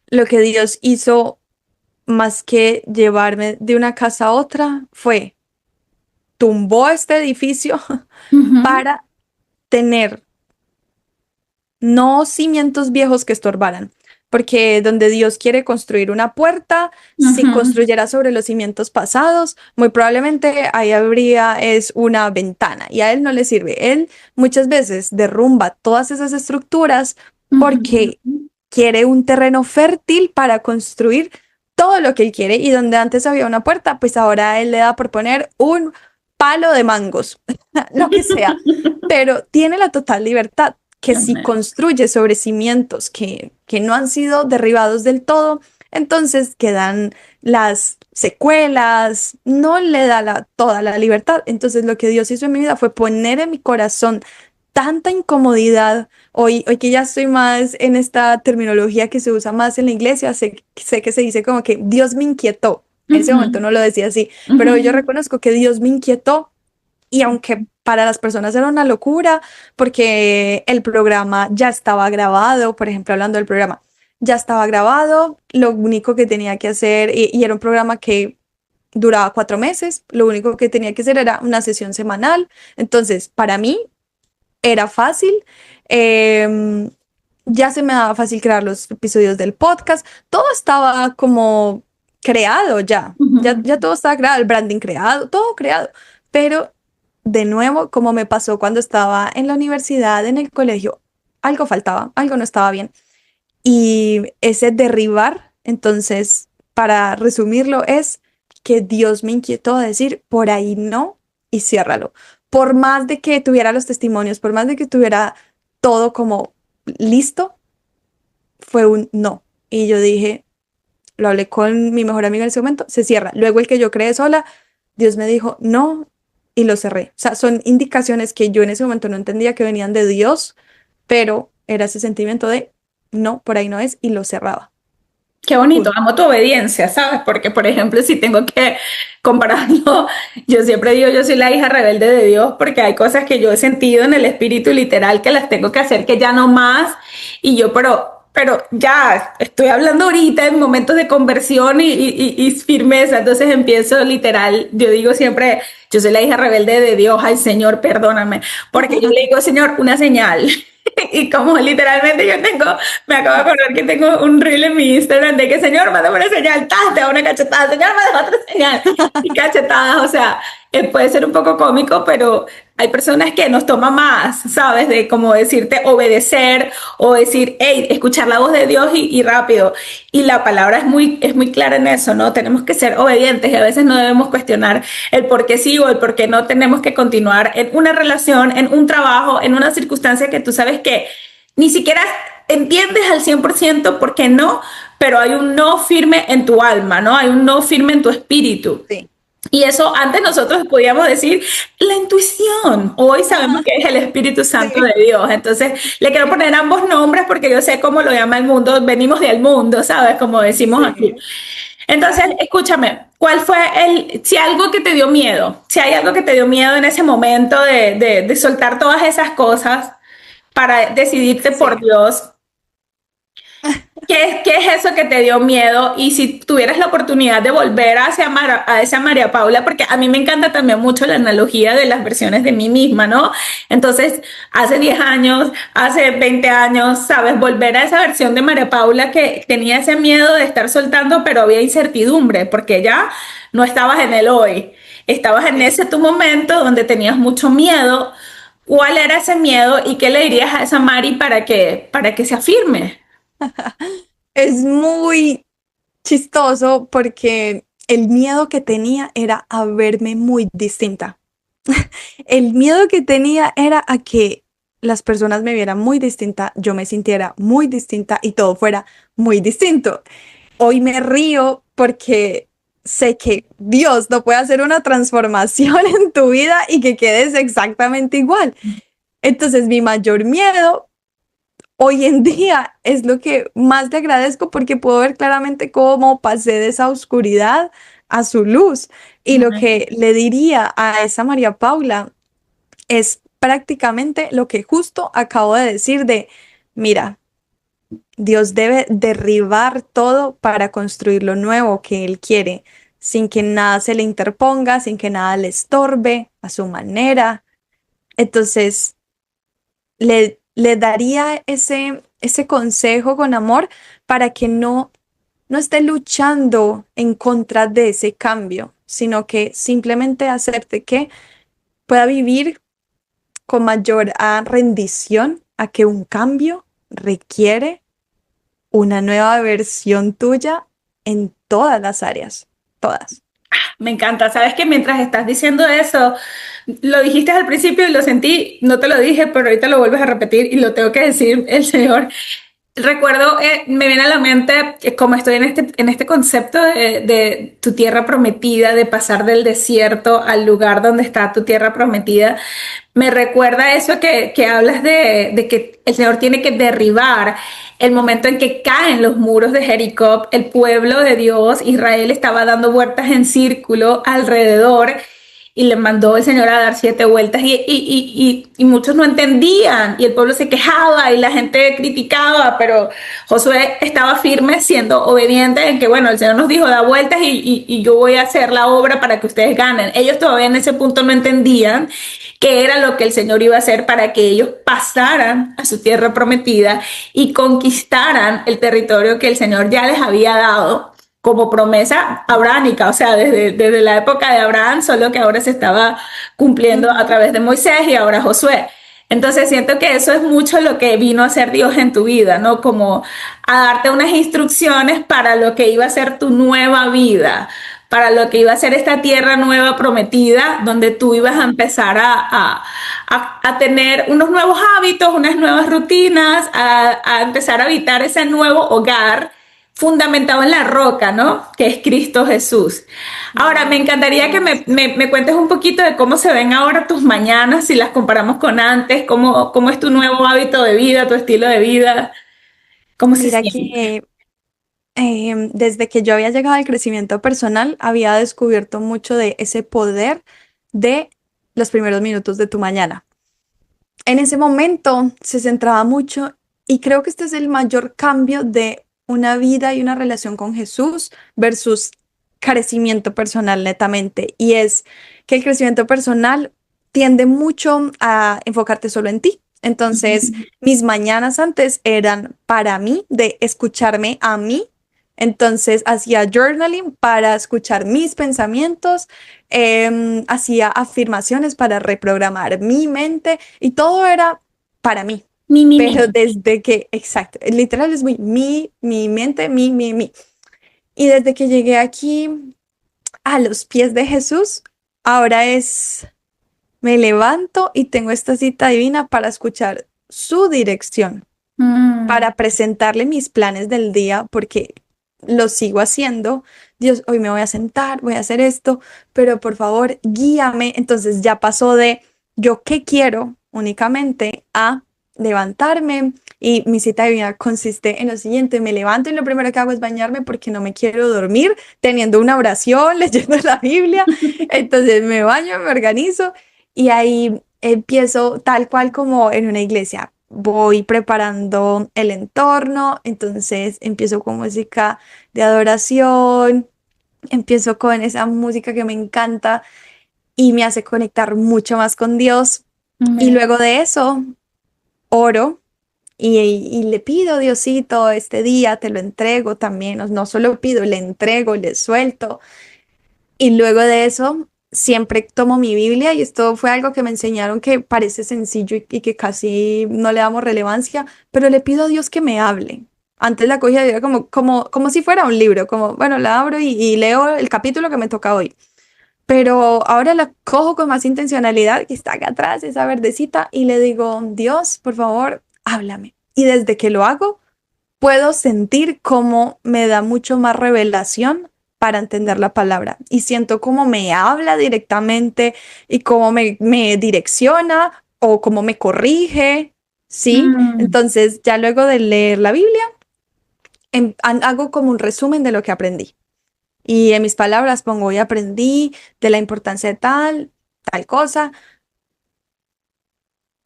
lo que Dios hizo más que llevarme de una casa a otra fue tumbó este edificio Ujú, para tener no cimientos viejos que estorbaran, porque donde Dios quiere construir una puerta, si ujú, construyera sobre los cimientos pasados, muy probablemente ahí habría es una ventana y a él no le sirve. Él muchas veces derrumba todas esas estructuras porque ujú. quiere un terreno fértil para construir todo lo que él quiere y donde antes había una puerta, pues ahora él le da por poner un palo de mangos, lo que sea, pero tiene la total libertad que si Amén. construye sobre cimientos que no han sido derribados del todo, entonces quedan las secuelas, no le da toda la libertad. Entonces lo que Dios hizo en mi vida fue poner en mi corazón tanta incomodidad. Hoy que ya estoy más en esta terminología que se usa más en la iglesia, sé que se dice como que Dios me inquietó. En ese Ujú, momento no lo decía así, pero hoy yo ujú, reconozco que Dios me inquietó y aunque para las personas era una locura, porque el programa ya estaba grabado, por ejemplo, hablando del programa, ya estaba grabado, lo único que tenía que hacer, y era un programa que duraba 4 meses, lo único que tenía que hacer era una sesión semanal, entonces para mí era fácil, em, ya se me daba fácil crear los episodios del podcast, todo estaba como creado ya, ya ujú. todo estaba creado, el branding creado, todo creado, pero de nuevo, como me pasó cuando estaba en la universidad, en el colegio, algo faltaba, algo no estaba bien. Y ese derribar, entonces, para resumirlo, es que Dios me inquietó a decir, por ahí no, y ciérralo. Por más de que tuviera los testimonios, por más de que tuviera todo como listo, fue un no. Y yo dije, lo hablé con mi mejor amiga en ese momento, se cierra. Luego el que yo creé sola, Dios me dijo, no, y lo cerré. O sea, son indicaciones que yo en ese momento no entendía que venían de Dios, pero era ese sentimiento de, no, por ahí no es, y lo cerraba. Qué bonito, Punto. amo tu obediencia, ¿sabes? Porque, por ejemplo, si tengo que compararlo, yo siempre digo, yo soy la hija rebelde de Dios, porque hay cosas que yo he sentido en el espíritu literal que las tengo que hacer, que ya no más, y yo, pero ya estoy hablando ahorita en momentos de conversión y firmeza, entonces empiezo literal, yo digo siempre, yo soy la hija rebelde de Dios, ay Señor, perdóname, porque yo le digo, Señor, una señal. Y como literalmente yo tengo, me acabo de acordar que tengo un reel en mi Instagram de que, Señor, mándame una señal, ¡tas! Te da una cachetada, Señor, mándame otra señal, y cachetadas, o sea, puede ser un poco cómico, pero hay personas que nos toma más, ¿sabes? De como decirte obedecer o decir, hey, escuchar la voz de Dios y rápido. Y la palabra es muy clara en eso, ¿no? Tenemos que ser obedientes y a veces no debemos cuestionar el por qué sí o el por qué no tenemos que continuar en una relación, en un trabajo, en una circunstancia que tú sabes que ni siquiera entiendes al 100% por qué no, pero hay un no firme en tu alma, ¿no? Hay un no firme en tu espíritu. Sí. Y eso antes nosotros podíamos decir la intuición. Hoy sabemos Ajá, que es el Espíritu Santo sí, de Dios. Entonces le quiero poner ambos nombres porque yo sé cómo lo llama el mundo. Venimos del mundo, ¿sabes? Como decimos aquí. sí. Entonces, escúchame, ¿cuál fue si algo que te dio miedo, si hay algo que te dio miedo en ese momento de soltar todas esas cosas para decidirte por Sí. Dios? ¿Qué es eso que te dio miedo? Y si tuvieras la oportunidad de volver a esa María Paula, porque a mí me encanta también mucho la analogía de las versiones de mí misma, ¿no? Entonces, hace 10 años, hace 20 años, ¿sabes? Volver a esa versión de María Paula que tenía ese miedo de estar soltando, pero había incertidumbre, porque ya no estabas en el hoy, estabas en Sí. ese tu momento donde tenías mucho miedo. ¿Cuál era ese miedo y qué le dirías a esa Mari para que se afirme? Es muy chistoso porque el miedo que tenía era a verme muy distinta. El miedo que tenía era a que las personas me vieran muy distinta, yo me sintiera muy distinta y todo fuera muy distinto. Hoy me río porque sé que Dios no puede hacer una transformación en tu vida y que quedes exactamente igual. Entonces, mi mayor miedo hoy en día es lo que más le agradezco porque puedo ver claramente cómo pasé de esa oscuridad a su luz. Y lo que le diría a esa María Paula es prácticamente lo que justo acabo de decir de, mira, Dios debe derribar todo para construir lo nuevo que Él quiere, sin que nada se le interponga, sin que nada le estorbe a su manera. Entonces, le daría ese consejo con amor para que no esté luchando en contra de ese cambio, sino que simplemente acepte que pueda vivir con mayor rendición a que un cambio requiere una nueva versión tuya en todas las áreas, todas. Me encanta. Sabes que mientras estás diciendo eso, lo dijiste al principio y lo sentí, no te lo dije, pero ahorita lo vuelves a repetir y lo tengo que decir el Señor. Recuerdo, me viene a la mente, como estoy en este concepto de tu tierra prometida, de pasar del desierto al lugar donde está tu tierra prometida, me recuerda eso que hablas de que el Señor tiene que derribar el momento en que caen los muros de Jericó, el pueblo de Dios, Israel estaba dando vueltas en círculo alrededor y le mandó el Señor a dar 7 vueltas y muchos no entendían y el pueblo se quejaba y la gente criticaba, pero Josué estaba firme siendo obediente en que, bueno, el Señor nos dijo, da vueltas y yo voy a hacer la obra para que ustedes ganen. Ellos todavía en ese punto no entendían qué era lo que el Señor iba a hacer para que ellos pasaran a su tierra prometida y conquistaran el territorio que el Señor ya les había dado como promesa abránica, o sea, desde la época de Abraham, solo que ahora se estaba cumpliendo a Ujú. través de Moisés y ahora Josué. Entonces siento que eso es mucho lo que vino a hacer Dios en tu vida, ¿no? Como a darte unas instrucciones para lo que iba a ser tu nueva vida, para lo que iba a ser esta tierra nueva prometida, donde tú ibas a empezar a tener unos nuevos hábitos, unas nuevas rutinas, a empezar a habitar ese nuevo hogar fundamentado en la roca, ¿no? Que es Cristo Jesús. Ahora, me encantaría que Yes. me cuentes un poquito de cómo se ven ahora tus mañanas, si las comparamos con antes, cómo es tu nuevo hábito de vida, tu estilo de vida, cómo se Mira siente. que desde que yo había llegado al crecimiento personal, había descubierto mucho de ese poder de los primeros minutos de tu mañana. En ese momento se centraba mucho y creo que este es el mayor cambio de una vida y una relación con Jesús versus crecimiento personal netamente. Y es que el crecimiento personal tiende mucho a enfocarte solo en ti. Entonces, mis mañanas antes eran para mí, de escucharme a mí. Entonces, hacía journaling para escuchar mis pensamientos, hacía afirmaciones para reprogramar mi mente y todo era para mí. Mi. Pero desde que, exacto, literal es muy mi mente, mi. Y desde que llegué aquí a los pies de Jesús, ahora es, me levanto y tengo esta cita divina para escuchar su dirección, Mm, para presentarle mis planes del día, porque lo sigo haciendo. Dios, hoy me voy a sentar, voy a hacer esto, pero por favor, guíame. Entonces ya pasó de yo qué quiero únicamente a levantarme y mi cita divina consiste en lo siguiente, me levanto y lo primero que hago es bañarme porque no me quiero dormir teniendo una oración, leyendo la Biblia. Entonces me baño, me organizo y ahí empiezo tal cual como en una iglesia. Voy preparando el entorno, entonces empiezo con música de adoración, empiezo con esa música que me encanta y me hace conectar mucho más con Dios. Y me- luego de eso, oro y le pido, Diosito, este día te lo entrego también, no solo pido, le entrego, le suelto. Y luego de eso, siempre tomo mi Biblia y esto fue algo que me enseñaron que parece sencillo y que casi no le damos relevancia, pero le pido a Dios que me hable. Antes la cogía era como si fuera un libro, como, bueno, la abro y leo el capítulo que me toca hoy. Pero ahora la cojo con más intencionalidad, que está acá atrás, esa verdecita, y le digo, Dios, por favor, háblame. Y desde que lo hago, puedo sentir cómo me da mucho más revelación para entender la palabra y siento cómo me habla directamente y cómo me direcciona o cómo me corrige, ¿sí? mm. Entonces, ya luego de leer la Biblia, hago como un resumen de lo que aprendí. Y en mis palabras pongo, hoy aprendí de la importancia de tal cosa,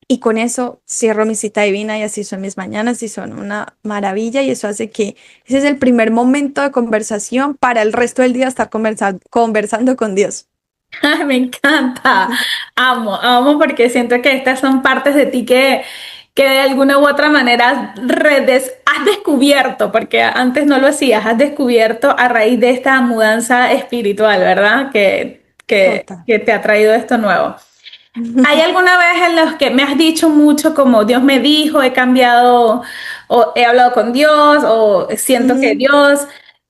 y con eso cierro mi cita divina y así son mis mañanas y son una maravilla y eso hace que ese es el primer momento de conversación para el resto del día estar conversando con Dios. Ay, me encanta. Amo porque siento que estas son partes de ti que de alguna u otra manera has descubierto, porque antes no lo hacías, has descubierto a raíz de esta mudanza espiritual, ¿verdad? Total. Que te ha traído esto nuevo. ¿Hay alguna vez en los que me has dicho mucho como Dios me dijo, he cambiado o he hablado con Dios o siento que Ujú, Dios,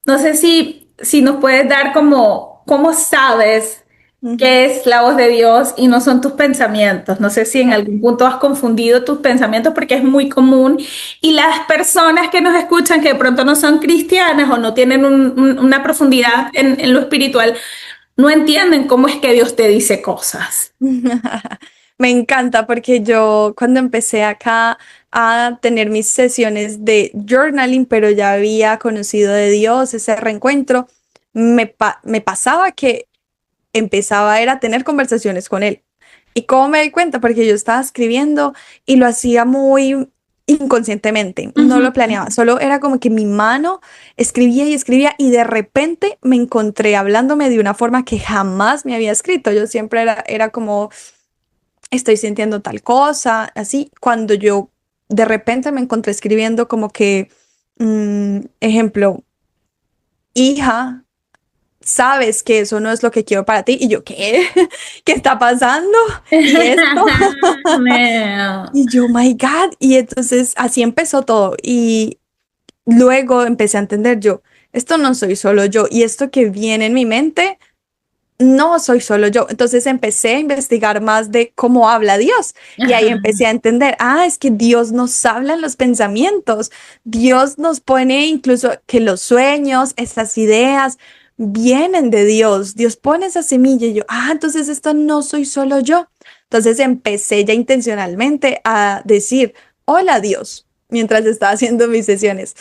no sé si nos puedes dar como, cómo sabes ujú. que es la voz de Dios y no son tus pensamientos? No sé si en algún punto has confundido tus pensamientos porque es muy común y las personas que nos escuchan que de pronto no son cristianas o no tienen una profundidad en lo espiritual, no entienden cómo es que Dios te dice cosas. Me encanta porque yo cuando empecé acá a tener mis sesiones de journaling, pero ya había conocido de Dios, ese reencuentro, me pasaba que empezaba era a tener conversaciones con él. ¿Y cómo me di cuenta? Porque yo estaba escribiendo y lo hacía muy inconscientemente, no Ujú. lo planeaba, solo era como que mi mano escribía y escribía y de repente me encontré hablándome de una forma que jamás me había escrito. Yo siempre era como estoy sintiendo tal cosa, así, cuando yo de repente me encontré escribiendo como que, ejemplo, hija, sabes que eso no es lo que quiero para ti. Y yo, ¿qué? ¿Qué está pasando? ¿Y esto? Me- Y yo, my God. Y entonces así empezó todo. Y luego empecé a entender yo, esto no soy solo yo. Y esto que viene en mi mente no soy solo yo. Entonces empecé a investigar más de cómo habla Dios y ahí Ajá. empecé a entender, es que Dios nos habla en los pensamientos, Dios nos pone incluso que los sueños, esas ideas vienen de Dios, Dios pone esa semilla y yo, entonces esto no soy solo yo. Entonces empecé ya intencionalmente a decir, hola Dios, mientras estaba haciendo mis sesiones.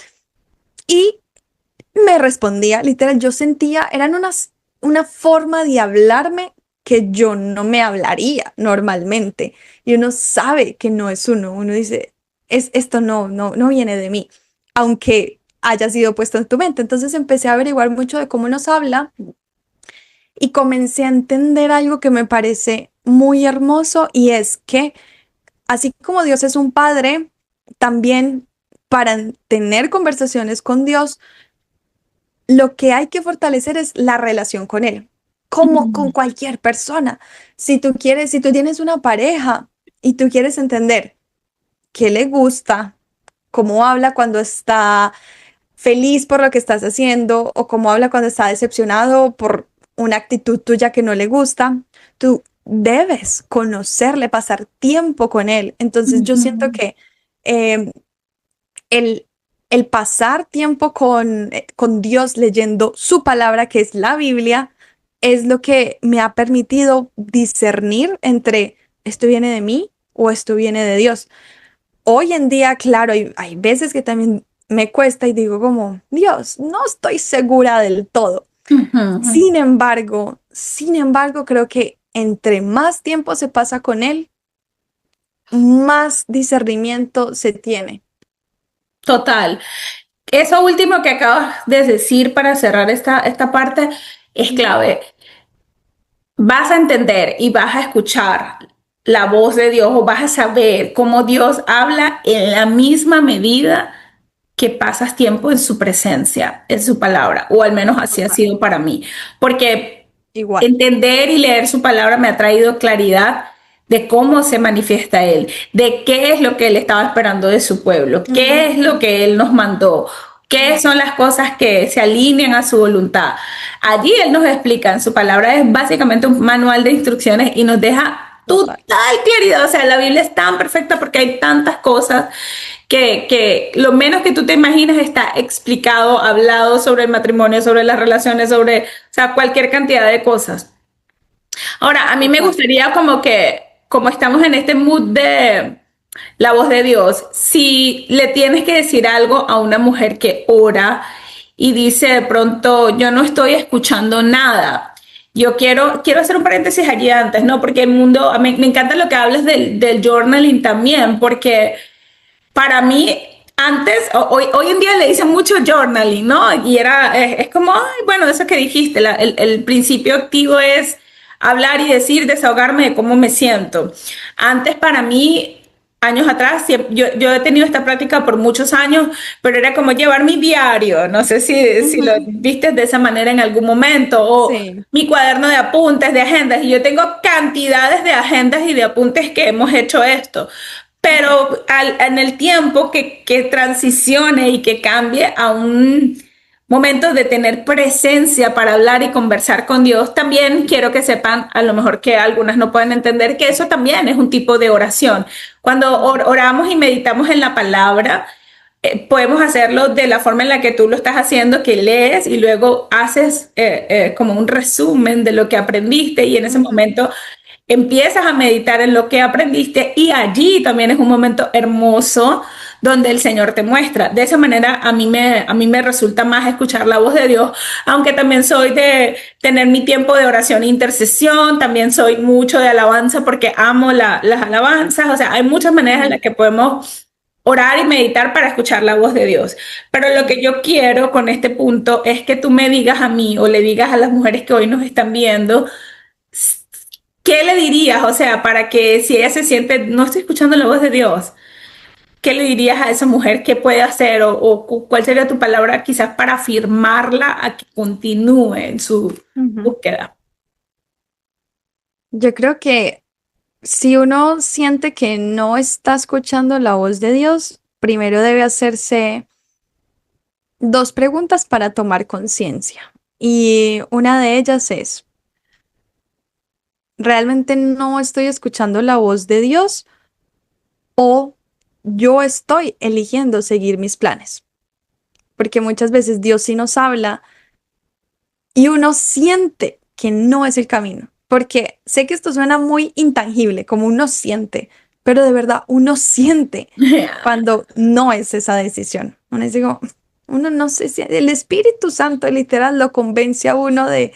Y me respondía, literal, yo sentía, una forma de hablarme que yo no me hablaría normalmente. Y uno sabe que no es uno dice, esto no viene de mí, aunque haya sido puesto en tu mente. Entonces empecé a averiguar mucho de cómo nos habla y comencé a entender algo que me parece muy hermoso y es que así como Dios es un padre, también para tener conversaciones con Dios, lo que hay que fortalecer es la relación con él, como con Mm. cualquier persona. Si tú tienes una pareja y tú quieres entender qué le gusta, cómo habla cuando está feliz por lo que estás haciendo o cómo habla cuando está decepcionado por una actitud tuya que no le gusta, tú debes conocerle, pasar tiempo con él. Entonces yo siento Ujú. que eh, el, el pasar tiempo con Dios leyendo su palabra, que es la Biblia, es lo que me ha permitido discernir entre esto viene de mí o esto viene de Dios. Hoy en día, claro, hay veces que también me cuesta y digo como, Dios, no estoy segura del todo. Ujú. Sin embargo, creo que entre más tiempo se pasa con Él, más discernimiento se tiene. Total. Eso último que acabas de decir para cerrar esta parte es Ujú. clave. Vas a entender y vas a escuchar la voz de Dios o vas a saber cómo Dios habla en la misma medida que pasas tiempo en su presencia, en su palabra, o al menos así ha Total. sido para mí, porque Igual. entender y leer su palabra me ha traído claridad de cómo se manifiesta Él, de qué es lo que Él estaba esperando de su pueblo, qué es lo Ujú. que Él nos mandó, qué son las cosas que se alinean a su voluntad. Allí Él nos explica, en su palabra es básicamente un manual de instrucciones y nos deja Total. total claridad. O sea, la Biblia es tan perfecta porque hay tantas cosas que lo menos que tú te imaginas está explicado, hablado sobre el matrimonio, sobre las relaciones, sobre, o sea, cualquier cantidad de cosas. Ahora, a mí me Total. gustaría como que, como estamos en este mood de la voz de Dios, si le tienes que decir algo a una mujer que ora y dice de pronto, yo no estoy escuchando nada. Quiero hacer un paréntesis allí antes, ¿no? Porque el mundo, me encanta lo que hablas del journaling también, porque para mí, antes, hoy en día le dicen mucho journaling, ¿no? Y es como, ay, bueno, eso que dijiste, el principio activo es hablar y decir, desahogarme de cómo me siento. Antes, para mí, años atrás, yo he tenido esta práctica por muchos años, pero era como llevar mi diario, no sé si lo Ujú. viste de esa manera en algún momento, o Sí. mi cuaderno de apuntes, de agendas, y yo tengo cantidades de agendas y de apuntes que hemos hecho esto, pero en el tiempo que transicione y que cambie a un momento de tener presencia para hablar y conversar con Dios, también quiero que sepan, a lo mejor que algunas no pueden entender, que eso también es un tipo de oración. Cuando oramos y meditamos en la palabra, podemos hacerlo de la forma en la que tú lo estás haciendo, que lees y luego haces como un resumen de lo que aprendiste y en ese Ujú. momento empiezas a meditar en lo que aprendiste y allí también es un momento hermoso donde el Señor te muestra. De esa manera a mí me resulta más escuchar la voz de Dios, aunque también soy de tener mi tiempo de oración e intercesión, también soy mucho de alabanza porque amo las alabanzas, o sea, hay muchas maneras en las Ujú. que podemos orar y meditar para escuchar la voz de Dios. Pero lo que yo quiero con este punto es que tú me digas a mí o le digas a las mujeres que hoy nos están viendo, ¿qué le dirías? O sea, para que si ella se siente, no estoy escuchando la voz de Dios, ¿qué le dirías a esa mujer? ¿Qué puede hacer? O cuál sería tu palabra quizás para afirmarla a que continúe en su Ujú. búsqueda? Yo creo que si uno siente que no está escuchando la voz de Dios, primero debe hacerse dos preguntas para tomar conciencia. Y una de ellas es, ¿realmente no estoy escuchando la voz de Dios o yo estoy eligiendo seguir mis planes? Porque muchas veces Dios sí nos habla y uno siente que no es el camino. Porque sé que esto suena muy intangible, como uno siente, pero de verdad uno siente cuando no es esa decisión. Uno dice, como, uno no sé si el Espíritu Santo literal lo convence a uno de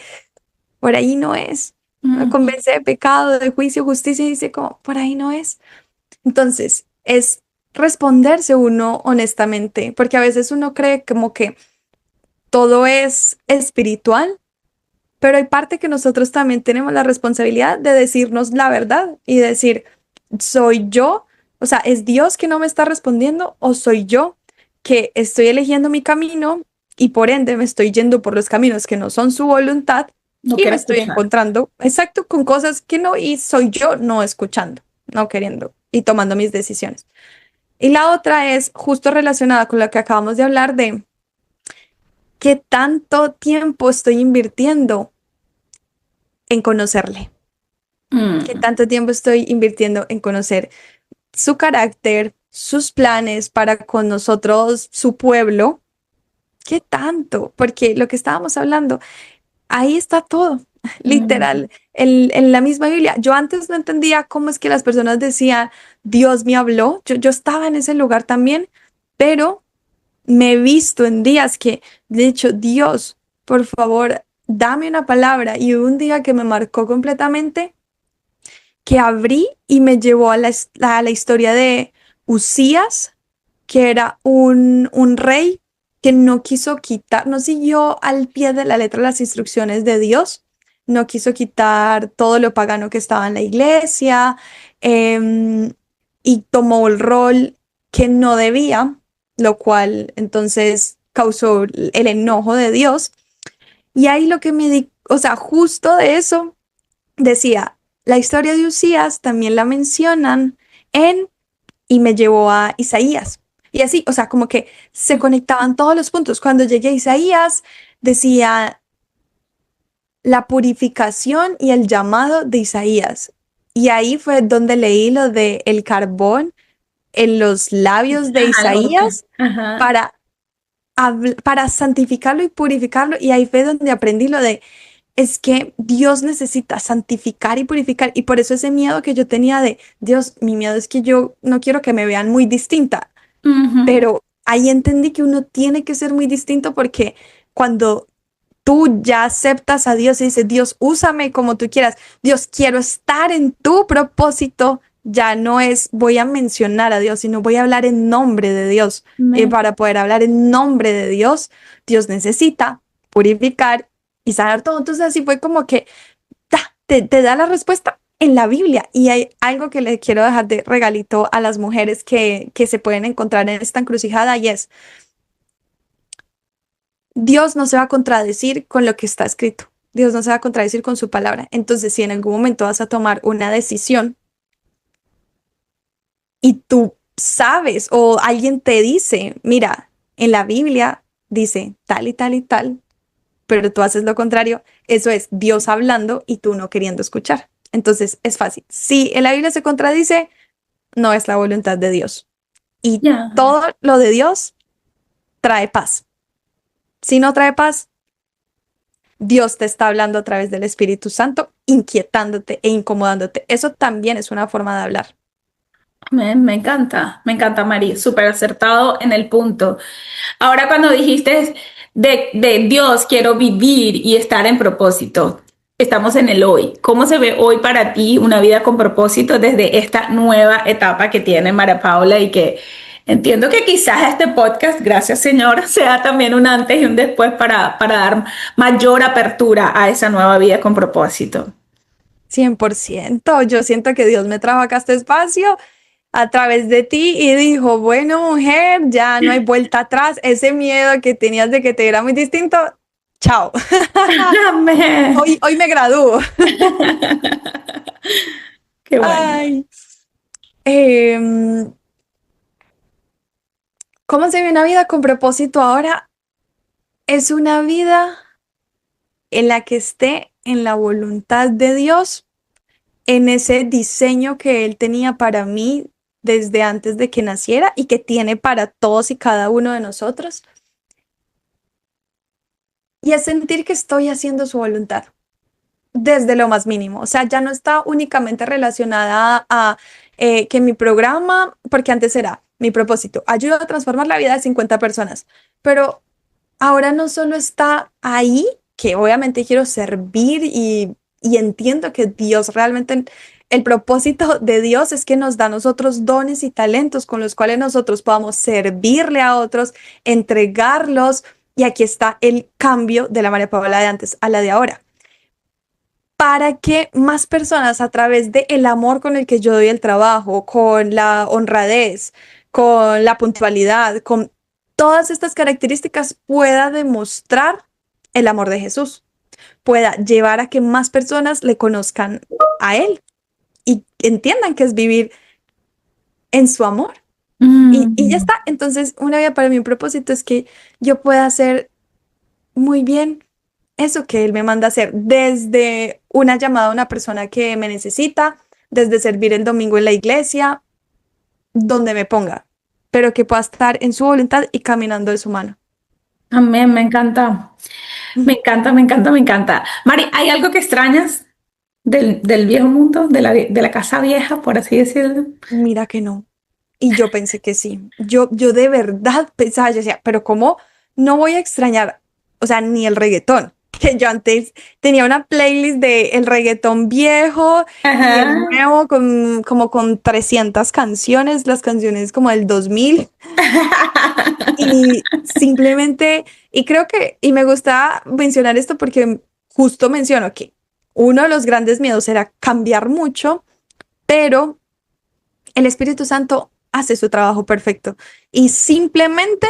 por ahí no es. Lo Ujú. convence de pecado, de juicio, justicia y dice como por ahí no es. Entonces, es responderse uno honestamente, porque a veces uno cree como que todo es espiritual, pero hay parte que nosotros también tenemos la responsabilidad de decirnos la verdad y decir, ¿soy yo? O sea, ¿es Dios que no me está respondiendo o soy yo que estoy eligiendo mi camino y por ende me estoy yendo por los caminos que no son su voluntad No y me quiero estoy escuchar. encontrando exacto con cosas que no y soy yo no escuchando, no queriendo y tomando mis decisiones? Y la otra es justo relacionada con lo que acabamos de hablar de qué tanto tiempo estoy invirtiendo en conocerle, qué Mm. tanto tiempo estoy invirtiendo en conocer su carácter, sus planes para con nosotros, su pueblo, qué tanto, porque lo que estábamos hablando, ahí está todo, Mm. literal, en la misma Biblia. Yo antes no entendía cómo es que las personas decían, Dios me habló, yo estaba en ese lugar también, pero me he visto en días que, de hecho, Dios, por favor, dame una palabra. Y hubo un día que me marcó completamente, que abrí y me llevó a la historia de Usías, que era un rey que no quiso quitar, no siguió al pie de la letra las instrucciones de Dios, no quiso quitar todo lo pagano que estaba en la iglesia, em, y tomó el rol que no debía, lo cual entonces causó el enojo de Dios. Y ahí lo que me di, o sea, justo de eso decía, la historia de Usías también la mencionan en y me llevó a Isaías. Y así, o sea, como que se conectaban todos los puntos. Cuando llegué a Isaías, decía la purificación y el llamado de Isaías. Y ahí fue donde leí lo de el carbón en los labios de Ajá, como que, Isaías ajá. para, para santificarlo y purificarlo. Y ahí fue donde aprendí lo de es que Dios necesita santificar y purificar y por eso ese miedo que yo tenía de Dios, mi miedo es que yo no quiero que me vean muy distinta, Ujú. pero ahí entendí que uno tiene que ser muy distinto porque cuando tú ya aceptas a Dios y dices, Dios, úsame como tú quieras, Dios, quiero estar en tu propósito, ya no es voy a mencionar a Dios, sino voy a hablar en nombre de Dios. Y Me- para poder hablar en nombre de Dios, Dios necesita purificar y sanar todo. Entonces así fue como que te da la respuesta en la Biblia. Y hay algo que le quiero dejar de regalito a las mujeres que se pueden encontrar en esta encrucijada y es, Dios no se va a contradecir con lo que está escrito. Dios no se va a contradecir con su palabra. Entonces, si en algún momento vas a tomar una decisión y tú sabes o alguien te dice, mira, en la Biblia dice tal y tal y tal, pero tú haces lo contrario, eso es Dios hablando y tú no queriendo escuchar. Entonces, es fácil. Si en la Biblia se contradice, no es la voluntad de Dios. Y Ya. todo lo de Dios trae paz. Si no trae paz, Dios te está hablando a través del Espíritu Santo, inquietándote e incomodándote. Eso también es una forma de hablar. Me encanta, Mari, súper acertado en el punto. Ahora cuando dijiste de Dios, quiero vivir y estar en propósito, estamos en el hoy. ¿Cómo se ve hoy para ti una vida con propósito desde esta nueva etapa que tiene María Paula y que entiendo que quizás este podcast, gracias Señor, sea también un antes y un después para dar mayor apertura a esa nueva vida con propósito? 100%. Yo siento que Dios me trajo acá a este espacio a través de ti y dijo, bueno, mujer, ya no hay vuelta atrás. Ese miedo que tenías de que te era muy distinto, chao. Amén. Hoy me gradúo. Qué bueno. Ay. Em, ¿Cómo se ve una vida con propósito ahora? Es una vida en la que esté en la voluntad de Dios en ese diseño que Él tenía para mí desde antes de que naciera y que tiene para todos y cada uno de nosotros. Y es sentir que estoy haciendo su voluntad desde lo más mínimo. O sea, ya no está únicamente relacionada a que mi programa, porque antes era mi propósito, ayuda a transformar la vida de 50 personas, pero ahora no solo está ahí, que obviamente quiero servir y entiendo que Dios realmente, el propósito de Dios es que nos da a nosotros dones y talentos con los cuales nosotros podamos servirle a otros, entregarlos, y aquí está el cambio de la María Paula de antes a la de ahora, para que más personas a través del amor con el que yo doy el trabajo, con la honradez, con la puntualidad, con todas estas características pueda demostrar el amor de Jesús, pueda llevar a que más personas le conozcan a Él y entiendan que es vivir en su amor. Y ya Mm. está. Entonces, una vida para mí, un propósito es que yo pueda hacer muy bien eso que Él me manda hacer, desde una llamada a una persona que me necesita, desde servir el domingo en la iglesia, donde me ponga, pero que pueda estar en su voluntad y caminando de su mano. Amén, me encanta. Me encanta, me encanta, me encanta. Mari, ¿hay algo que extrañas del viejo mundo, de la casa vieja, por así decirlo? Mira que no. Y yo pensé que sí. Yo de verdad pensaba, yo decía, pero ¿cómo no voy a extrañar? O sea, ni el reggaetón. Que yo antes tenía una playlist de el reggaetón viejo y el Ajá. nuevo como con 300 canciones, las canciones como del 2000. Y simplemente, y creo que, y me gusta mencionar esto porque justo menciono que uno de los grandes miedos era cambiar mucho, pero el Espíritu Santo hace su trabajo perfecto. Y simplemente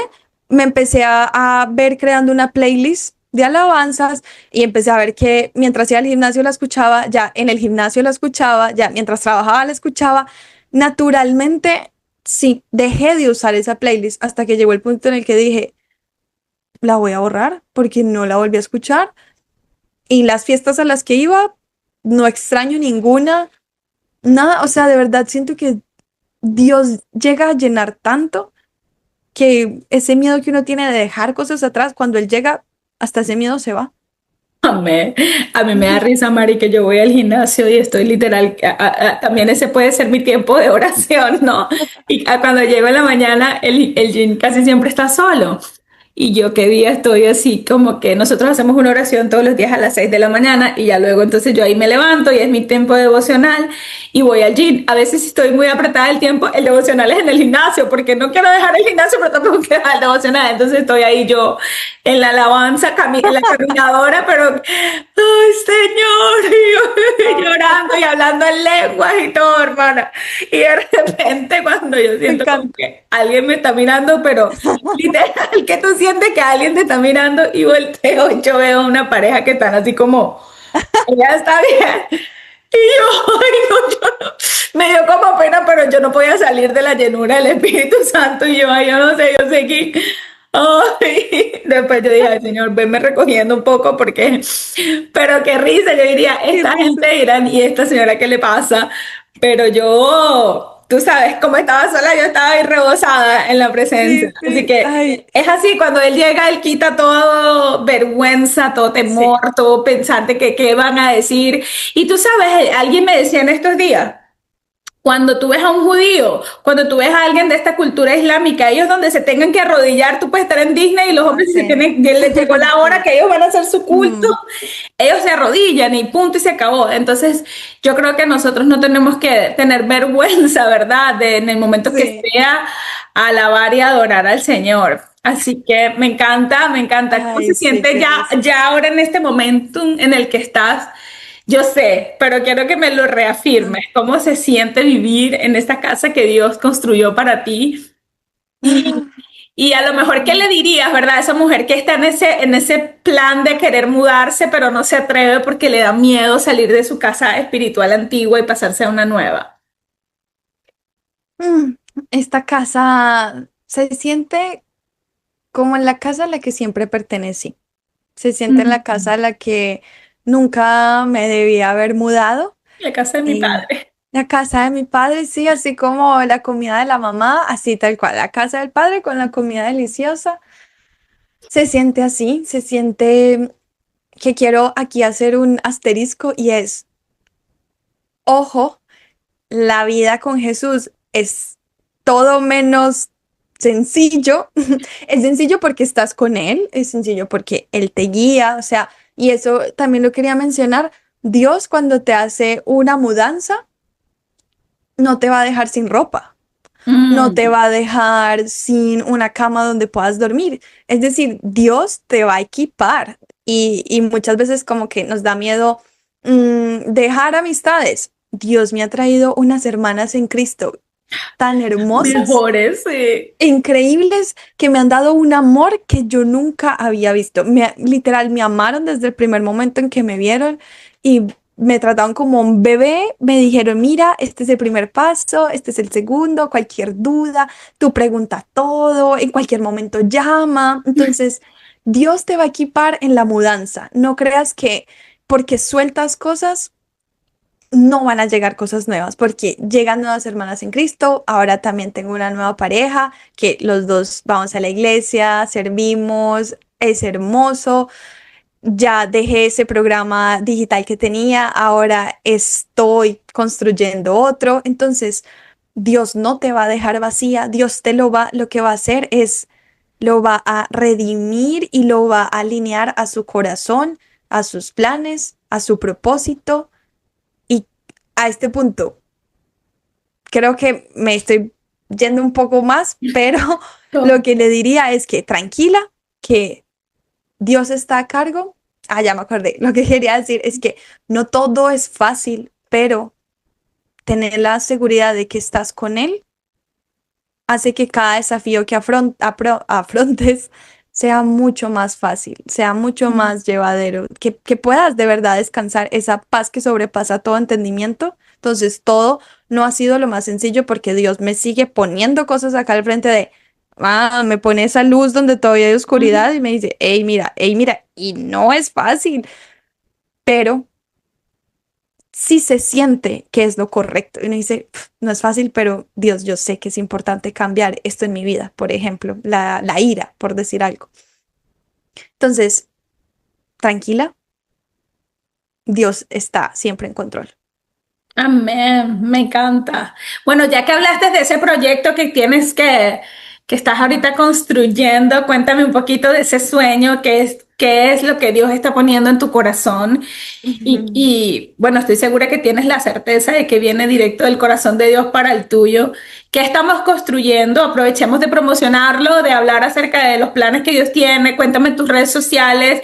me empecé a ver creando una playlist de alabanzas y empecé a ver que mientras iba al gimnasio la escuchaba, ya en el gimnasio la escuchaba, ya mientras trabajaba la escuchaba. Naturalmente, sí, dejé de usar esa playlist hasta que llegó el punto en el que dije, la voy a borrar porque no la volví a escuchar. Y las fiestas a las que iba, no extraño ninguna, nada, o sea, de verdad siento que Dios llega a llenar tanto que ese miedo que uno tiene de dejar cosas atrás, cuando Él llega, hasta ese miedo se va. Amén. A mí me da risa, Mari, que yo voy al gimnasio y estoy literal, también ese puede ser mi tiempo de oración, ¿no? Y cuando llego en la mañana, el gym casi siempre está solo. Y yo qué día estoy así, como que nosotros hacemos una oración todos los días a las 6 de la mañana y ya luego entonces yo ahí me levanto y es mi tiempo devocional y voy al gym. A veces si estoy muy apretada el tiempo, el devocional es en el gimnasio porque no quiero dejar el gimnasio, pero tampoco quiero dejar el devocional. Entonces estoy ahí yo en la alabanza, en la caminadora, pero, ay Señor, y yo llorando y hablando en lenguas y todo, hermana. Y de repente cuando yo Me siento como encanta. que alguien me está mirando, pero literal, que tú sientes que alguien te está mirando y volteo y yo veo una pareja que están así como, ella está bien. Y yo, ay, no, yo no. Me dio como pena, pero yo no podía salir de la llenura del Espíritu Santo. Y yo, ay, yo sé que. Ay, después yo dije, ay, Señor, venme recogiendo un poco porque. Pero qué risa, yo diría, Qué esta risa. gente dirán, ¿y esta señora qué le pasa? Pero yo, tú sabes, como estaba sola, yo estaba ahí rebosada en la presencia. Sí, Así sí. que Ay, es así, cuando él llega, él quita todo vergüenza, todo temor, sí. todo pensante que qué van a decir. Y tú sabes, alguien me decía en estos días, cuando tú ves a un judío, cuando tú ves a alguien de esta cultura islámica, ellos donde se tengan que arrodillar, tú puedes estar en Disney y los Ah, hombres si se sí. tienen, les llegó la hora Sí. que ellos van a hacer su culto, Mm, ellos se arrodillan y punto y se acabó. Entonces, yo creo que nosotros no tenemos que tener vergüenza, ¿verdad? De en el momento que sí. sea alabar y adorar al Señor. Así que me encanta, me encanta. ¿Cómo se Ay, sí, siente qué risa. ya ahora en este momento en el que estás? Yo sé, pero quiero que me lo reafirmes. ¿Cómo se siente vivir en esta casa que Dios construyó para ti? Y, y a lo mejor, ¿qué le dirías, verdad, a esa mujer que está en ese plan de querer mudarse, pero no se atreve porque le da miedo salir de su casa espiritual antigua y pasarse a una nueva? Mm, Esta casa se siente como en la casa a la que siempre pertenecí. Se siente en la casa a Mm. la que nunca me debía haber mudado, La casa de mi Eh, padre. la casa de mi padre, sí, así como la comida de la mamá, así tal cual. La casa del padre con la comida deliciosa. Se siente así, se siente que quiero aquí hacer un asterisco y es, ojo, la vida con Jesús es todo menos sencillo. Es sencillo porque estás con Él, es sencillo porque Él te guía, o sea, y eso también lo quería mencionar. Dios cuando te hace una mudanza, no te va a dejar sin ropa, no te Mm, va a dejar sin una cama donde puedas dormir. Es decir, Dios te va a equipar y muchas veces como que nos da miedo dejar amistades. Dios me ha traído unas hermanas en Cristo tan hermosas, mejores, sí. increíbles, que me han dado un amor que yo nunca había visto. Literal, me amaron desde el primer momento en que me vieron y me trataron como un bebé. Me dijeron, mira, este es el primer paso, este es el segundo, cualquier duda, tú pregunta todo, en cualquier momento llama. Entonces, Dios te va a equipar en la mudanza. No creas que porque sueltas cosas no van a llegar cosas nuevas porque llegan nuevas hermanas en Cristo. Ahora también tengo una nueva pareja que los dos vamos a la iglesia, servimos, es hermoso. Ya dejé ese programa digital que tenía, ahora estoy construyendo otro. Entonces, Dios no te va a dejar vacía, Dios lo que va a hacer es, lo va a redimir y lo va a alinear a su corazón, a sus planes, a su propósito. Y a este punto, creo que me estoy yendo un poco más, pero lo que le diría es que tranquila, que Dios está a cargo. Ah, ya me acordé. Lo que quería decir es que no todo es fácil, pero tener la seguridad de que estás con Él hace que cada desafío que afrontes sea mucho más fácil, sea mucho más llevadero, que puedas de verdad descansar esa paz que sobrepasa todo entendimiento. Entonces, todo no ha sido lo más sencillo porque Dios me sigue poniendo cosas acá al frente de, me pone esa luz donde todavía hay oscuridad y me dice, hey, mira, y no es fácil, pero sí se siente que es lo correcto. Y uno dice, no es fácil, pero Dios, yo sé que es importante cambiar esto en mi vida, por ejemplo, la ira, por decir algo. Entonces, tranquila, Dios está siempre en control. Amén, me encanta. Bueno, ya que hablaste de ese proyecto que tienes que estás ahorita construyendo, cuéntame un poquito de ese sueño, qué es lo que Dios está poniendo en tu corazón. Ujú. Bueno, estoy segura que tienes la certeza de que viene directo del corazón de Dios para el tuyo. ¿Qué estamos construyendo? Aprovechemos de promocionarlo, de hablar acerca de los planes que Dios tiene. Cuéntame en tus redes sociales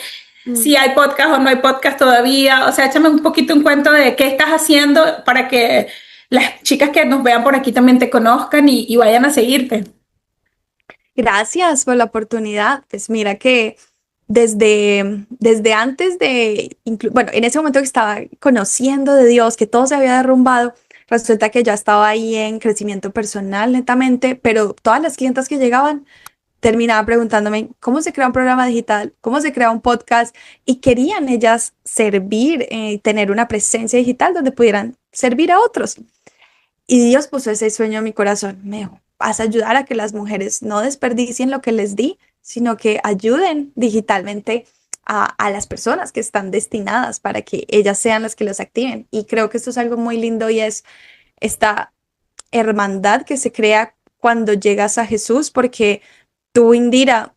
Mm. si hay podcast o no hay podcast todavía. O sea, échame un poquito un cuento de qué estás haciendo para que las chicas que nos vean por aquí también te conozcan y vayan a seguirte. Gracias por la oportunidad. Pues mira que desde antes bueno, en ese momento que estaba conociendo de Dios, que todo se había derrumbado, resulta que ya estaba ahí en crecimiento personal netamente, pero todas las clientas que llegaban terminaba preguntándome cómo se crea un programa digital, cómo se crea un podcast y querían ellas servir, tener una presencia digital donde pudieran servir a otros. Y Dios puso ese sueño en mi corazón. Me dijo, vas a ayudar a que las mujeres no desperdicien lo que les di, sino que ayuden digitalmente a las personas que están destinadas para que ellas sean las que los activen. Y creo que esto es algo muy lindo y es esta hermandad que se crea cuando llegas a Jesús, porque tú, Indira,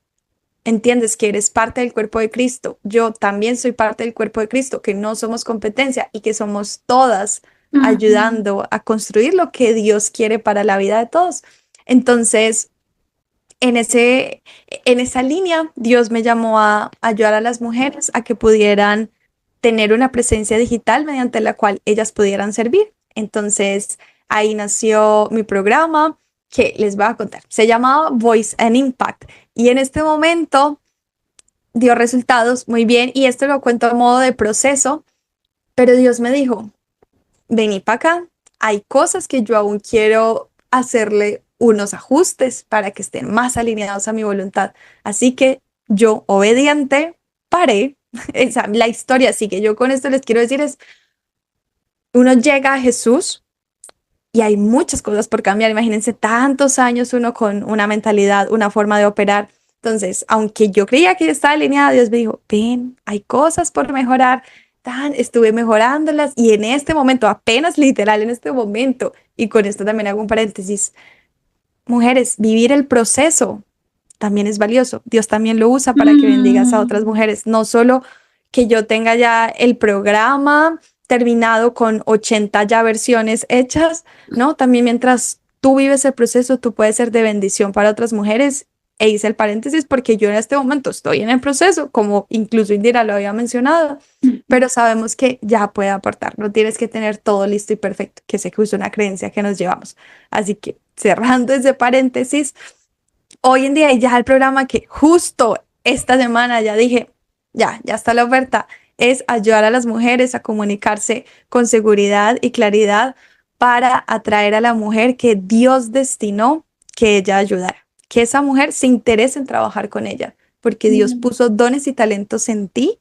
entiendes que eres parte del cuerpo de Cristo. Yo también soy parte del cuerpo de Cristo, que no somos competencia y que somos todas Ujú. ayudando a construir lo que Dios quiere para la vida de todos. Entonces, en en esa línea, Dios me llamó a ayudar a las mujeres a que pudieran tener una presencia digital mediante la cual ellas pudieran servir. Entonces, ahí nació mi programa que les voy a contar. Se llamaba Voice and Impact y en este momento dio resultados muy bien y esto lo cuento a modo de proceso, pero Dios me dijo, vení para acá, hay cosas que yo aún quiero hacerle unos ajustes para que estén más alineados a mi voluntad. Así que yo, obediente, paré. La historia, así que yo con esto les quiero decir es, uno llega a Jesús y hay muchas cosas por cambiar. Imagínense tantos años uno con una mentalidad, una forma de operar. Entonces, aunque yo creía que yo estaba alineada, Dios me dijo, ven, hay cosas por mejorar. Estuve mejorándolas y en este momento, apenas literal en este momento, y con esto también hago un paréntesis, mujeres, vivir el proceso también es valioso. Dios también lo usa para que bendigas a otras mujeres, no solo que yo tenga ya el programa terminado con 80 ya versiones hechas, ¿no? También mientras tú vives el proceso, tú puedes ser de bendición para otras mujeres. E hice el paréntesis porque yo en este momento estoy en el proceso, como incluso Indira lo había mencionado, pero sabemos que ya puede aportar. No tienes que tener todo listo y perfecto, que sé que es una creencia que nos llevamos. Así que cerrando ese paréntesis, hoy en día y ya el programa que justo esta semana ya dije, ya está la oferta, es ayudar a las mujeres a comunicarse con seguridad y claridad para atraer a la mujer que Dios destinó que ella ayudara, que esa mujer se interese en trabajar con ella, porque Dios puso dones y talentos en ti,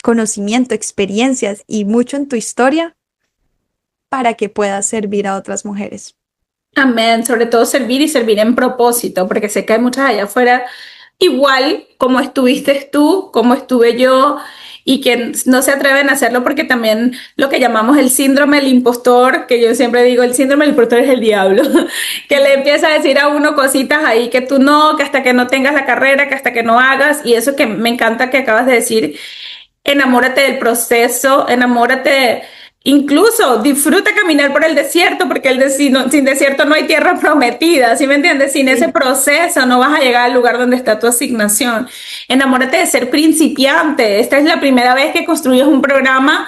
conocimiento, experiencias y mucho en tu historia para que puedas servir a otras mujeres. Amén, sobre todo servir y servir en propósito, porque sé que hay muchas allá afuera, igual como estuviste tú, como estuve yo, y que no se atreven a hacerlo porque también lo que llamamos el síndrome del impostor, que yo siempre digo, el síndrome del impostor es el diablo, que le empieza a decir a uno cositas ahí que tú no, que hasta que no tengas la carrera, que hasta que no hagas, y eso que me encanta que acabas de decir, enamórate del proceso, enamórate, incluso disfruta caminar por el desierto, porque sin desierto no hay tierra prometida, ¿sí me entiendes? Sin ese proceso no vas a llegar al lugar donde está tu asignación. Enamórate de ser principiante. Esta es la primera vez que construyes un programa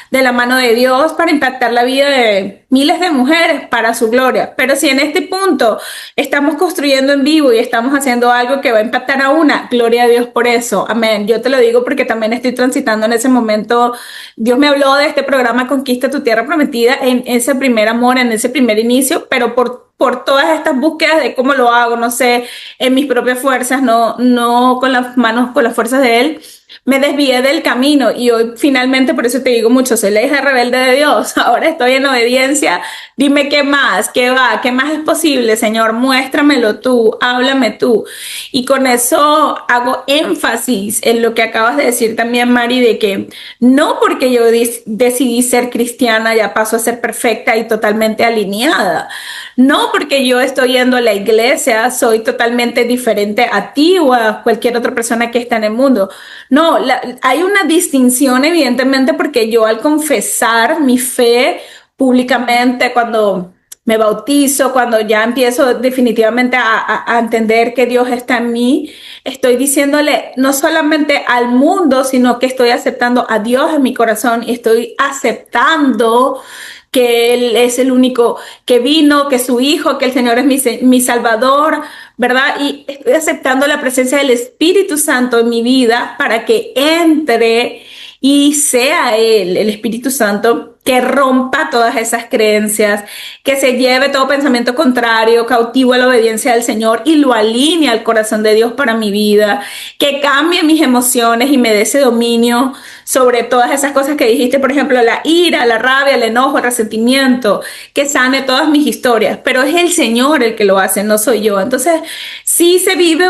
de la mano de Dios para impactar la vida de miles de mujeres para su gloria. Pero si en este punto estamos construyendo en vivo y estamos haciendo algo que va a impactar a una, gloria a Dios por eso. Amén. Yo te lo digo porque también estoy transitando en ese momento. Dios me habló de este programa Conquista tu Tierra Prometida en ese primer amor, en ese primer inicio, pero por todas estas búsquedas de cómo lo hago, no sé, en mis propias fuerzas, no con las manos, con las fuerzas de Él, me desvié del camino y hoy finalmente, por eso te digo mucho, soy la hija rebelde de Dios, ahora estoy en obediencia, dime qué más, qué va, qué más es posible, Señor, muéstramelo tú, háblame tú. Y con eso hago énfasis en lo que acabas de decir también, Mari, de que no porque yo decidí ser cristiana ya paso a ser perfecta y totalmente alineada, no porque yo estoy yendo a la iglesia soy totalmente diferente a ti o a cualquier otra persona que está en el mundo. No, hay una distinción evidentemente porque yo al confesar mi fe públicamente, cuando me bautizo, cuando ya empiezo definitivamente a entender que Dios está en mí, estoy diciéndole no solamente al mundo, sino que estoy aceptando a Dios en mi corazón y estoy aceptando que Él es el único que vino, que es su Hijo, que el Señor es mi Salvador, ¿verdad? Y estoy aceptando la presencia del Espíritu Santo en mi vida para que entre y sea Él, el Espíritu Santo, que rompa todas esas creencias, que se lleve todo pensamiento contrario, cautivo a la obediencia del Señor y lo alinee al corazón de Dios para mi vida, que cambie mis emociones y me dé ese dominio sobre todas esas cosas que dijiste, por ejemplo, la ira, la rabia, el enojo, el resentimiento, que sane todas mis historias, pero es el Señor el que lo hace, no soy yo. Entonces, sí se vive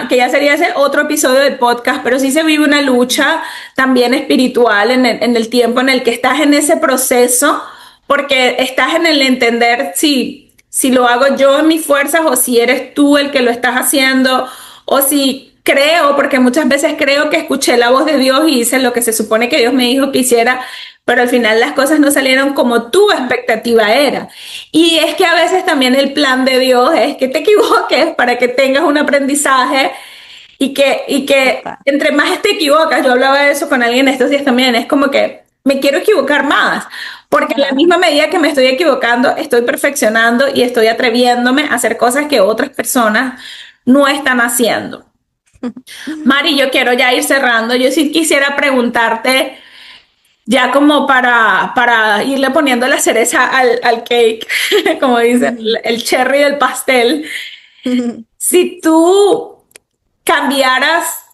que ya sería ese otro episodio del podcast, pero sí se vive una lucha también espiritual en el tiempo en el que estás en ese proceso, porque estás en el entender si lo hago yo en mis fuerzas o si eres tú el que lo estás haciendo o si creo, porque muchas veces creo que escuché la voz de Dios y hice lo que se supone que Dios me dijo que hiciera, pero al final las cosas no salieron como tu expectativa era. Y es que a veces también el plan de Dios es que te equivoques para que tengas un aprendizaje y que entre más te equivocas, yo hablaba de eso con alguien estos días también, es como que me quiero equivocar más, porque en la misma medida que me estoy equivocando, estoy perfeccionando y estoy atreviéndome a hacer cosas que otras personas no están haciendo. Mari, yo quiero ya ir cerrando. Yo sí quisiera preguntarte, ya como para irle poniendo la cereza al cake, como dicen, el cherry del pastel. Si tú cambiaras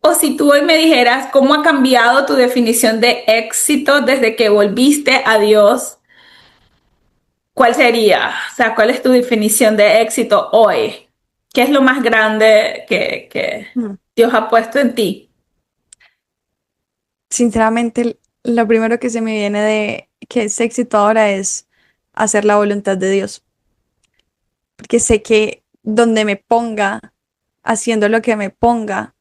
O si tú hoy me dijeras cómo ha cambiado tu definición de éxito desde que volviste a Dios, ¿cuál sería? O sea, ¿cuál es tu definición de éxito hoy? ¿Qué es lo más grande que Mm. Dios ha puesto en ti? Sinceramente, lo primero que se me viene de que es éxito ahora es hacer la voluntad de Dios, porque sé que donde me ponga, haciendo lo que me ponga,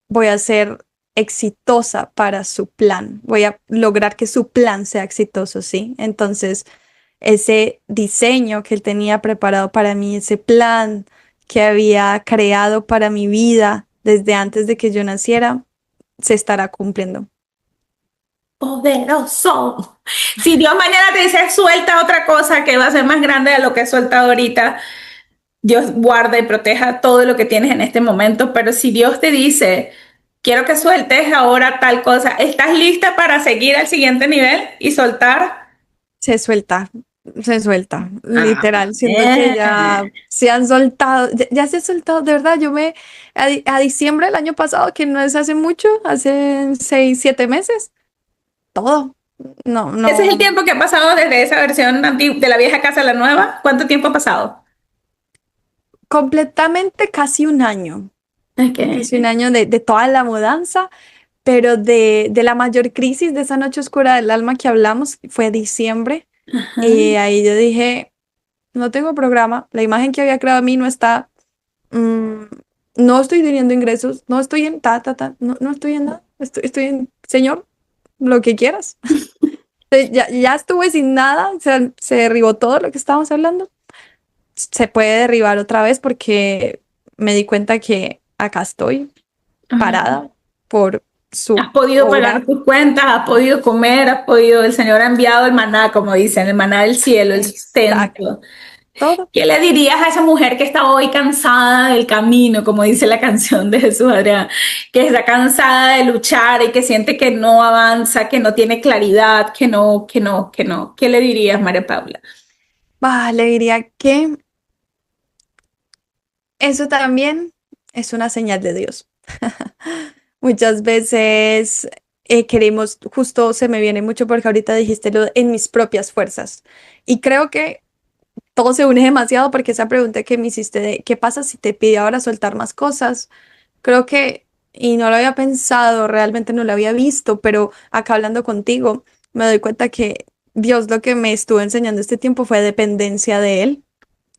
voy a ser exitosa para su plan, voy a lograr que su plan sea exitoso, ¿sí? Entonces, ese diseño que él tenía preparado para mí, ese plan que había creado para mi vida desde antes de que yo naciera, se estará cumpliendo. Poderoso. Si Dios mañana te dice suelta otra cosa que va a ser más grande de lo que he soltado ahorita, Dios guarda y proteja todo lo que tienes en este momento, pero si Dios te dice, quiero que sueltes ahora tal cosa, ¿estás lista para seguir al siguiente nivel y soltar? Se suelta, se suelta, literal. Siento que Amén. ya se han soltado, ya se ha soltado, de verdad. A diciembre del año pasado, que no es hace mucho, hace 6, 7 meses, todo. No, Ese es el no, tiempo que ha pasado desde esa versión de la vieja casa a la nueva. ¿Cuánto tiempo ha pasado? completamente casi Okay. un año de toda la mudanza, pero de la mayor crisis, de esa noche oscura del alma que hablamos, fue diciembre. Ajá. Y ahí yo dije, no tengo programa, la imagen que había creado a mí no está, mm, no estoy teniendo ingresos, no estoy en no, no estoy en nada, estoy en, Señor, lo que quieras. Ya estuve sin nada, se derribó todo lo que estábamos hablando. Se puede derribar otra vez porque me di cuenta que acá estoy Ajá. parada por su Has podido obra. pagar tus cuentas, has podido comer, has podido, el Señor ha enviado el maná, como dicen, el maná del cielo, el Exacto, sustento. todo. ¿Qué le dirías a esa mujer que está hoy cansada del camino, como dice la canción de Jesús Adrián, que está cansada de luchar y que siente que no avanza, que no tiene claridad, que no, que no, que no? ¿Qué le dirías, María Paula? Le diría que eso también es una señal de Dios. Muchas veces queremos, justo se me viene mucho porque ahorita dijiste lo de en mis propias fuerzas. Y creo que todo se une demasiado porque esa pregunta que me hiciste de qué pasa si te pide ahora soltar más cosas, creo que, y no lo había pensado, realmente no lo había visto, pero acá hablando contigo, me doy cuenta que Dios lo que me estuvo enseñando este tiempo fue dependencia de Él.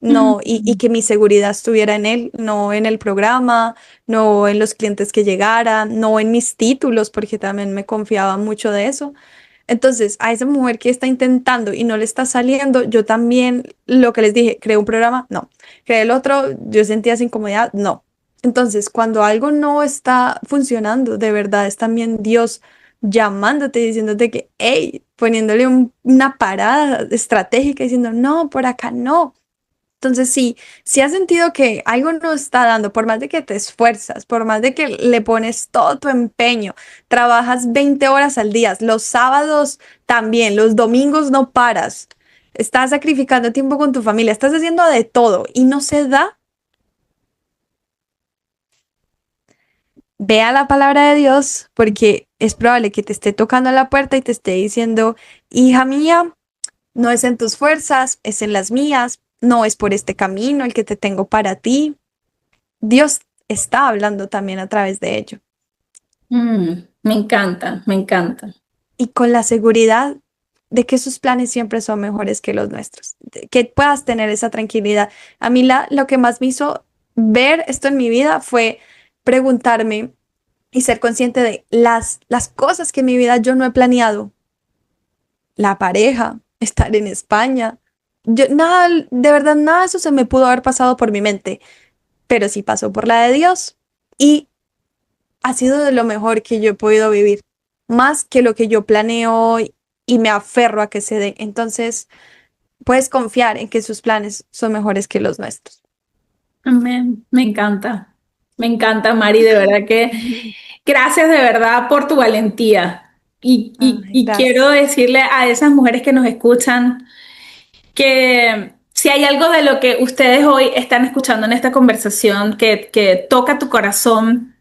No, y que mi seguridad estuviera en él, no en el programa, no en los clientes que llegaran, no en mis títulos, porque también me confiaba mucho de eso. Entonces, a esa mujer que está intentando y no le está saliendo, yo también, lo que les dije, creé un programa, no. Creé el otro, yo sentía esa incomodidad, no. Entonces, cuando algo no está funcionando, de verdad, es también Dios llamándote y diciéndote que, hey, poniéndole una parada estratégica, diciendo, no, por acá no. Entonces, si has sentido que algo no está dando, por más de que te esfuerzas, por más de que le pones todo tu empeño, trabajas 20 horas al día, los sábados también, los domingos no paras, estás sacrificando tiempo con tu familia, estás haciendo de todo y no se da, ve a la palabra de Dios porque es probable que te esté tocando la puerta y te esté diciendo, hija mía, no es en tus fuerzas, es en las mías, no es por este camino el que te tengo para ti. Dios está hablando también a través de ello. Me encanta, me encanta. Y con la seguridad de que sus planes siempre son mejores que los nuestros. Que puedas tener esa tranquilidad. A mí lo que más me hizo ver esto en mi vida fue preguntarme y ser consciente de las cosas que en mi vida yo no he planeado. La pareja, estar en España. Yo, nada, de verdad, nada de eso se me pudo haber pasado por mi mente, pero sí pasó por la de Dios. Y ha sido de lo mejor que yo he podido vivir, más que lo que yo planeo y me aferro a que se dé. Entonces, puedes confiar en que sus planes son mejores que los nuestros. Amén. Me encanta. Me encanta, Mari, de verdad que gracias de verdad por tu valentía. Ay, Y quiero gracias. decirle a esas mujeres que nos escuchan que si hay algo de lo que ustedes hoy están escuchando en esta conversación que toca tu corazón,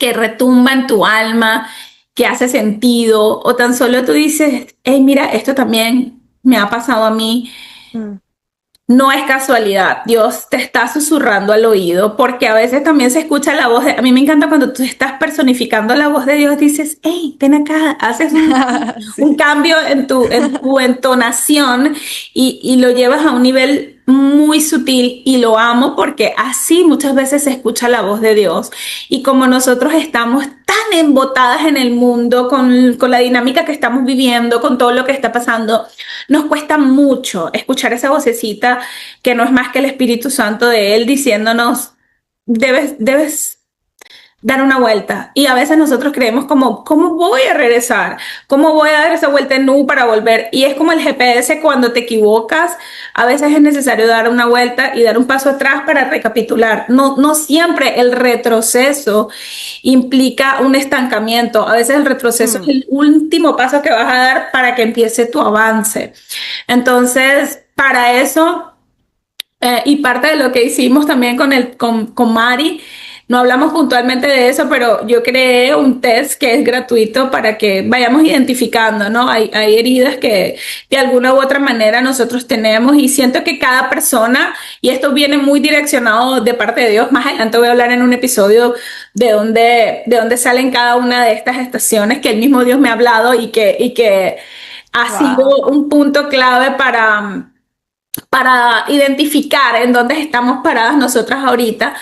que retumba en tu alma, que hace sentido, o tan solo tú dices, hey, mira, esto también me ha pasado a mí. Mm. No es casualidad, Dios te está susurrando al oído, porque a veces también se escucha la voz a mí me encanta cuando tú estás personificando la voz de Dios, dices, hey, ven acá, haces un Sí. cambio en tu entonación y lo llevas a un nivel muy sutil y lo amo porque así muchas veces se escucha la voz de Dios. Y como nosotros estamos tan embotadas en el mundo con la dinámica que estamos viviendo, con todo lo que está pasando, nos cuesta mucho escuchar esa vocecita que no es más que el Espíritu Santo de Él diciéndonos, debes dar una vuelta. Y a veces nosotros creemos como, ¿cómo voy a regresar? ¿Cómo voy a dar esa vuelta en U para volver? Y es como el GPS cuando te equivocas, a veces es necesario dar una vuelta y dar un paso atrás para recapitular. No siempre el retroceso implica un estancamiento. A veces el retroceso es Mm. el último paso que vas a dar para que empiece tu avance. Entonces, para eso y parte de lo que hicimos también con Mari, no hablamos puntualmente de eso, pero yo creé un test que es gratuito para que vayamos identificando, ¿no? Hay heridas que de alguna u otra manera nosotros tenemos y siento que cada persona, y esto viene muy direccionado de parte de Dios, más adelante voy a hablar en un episodio de dónde salen cada una de estas estaciones que el mismo Dios me ha hablado y que ha sido Wow. un punto clave para identificar en dónde estamos paradas nosotras ahorita,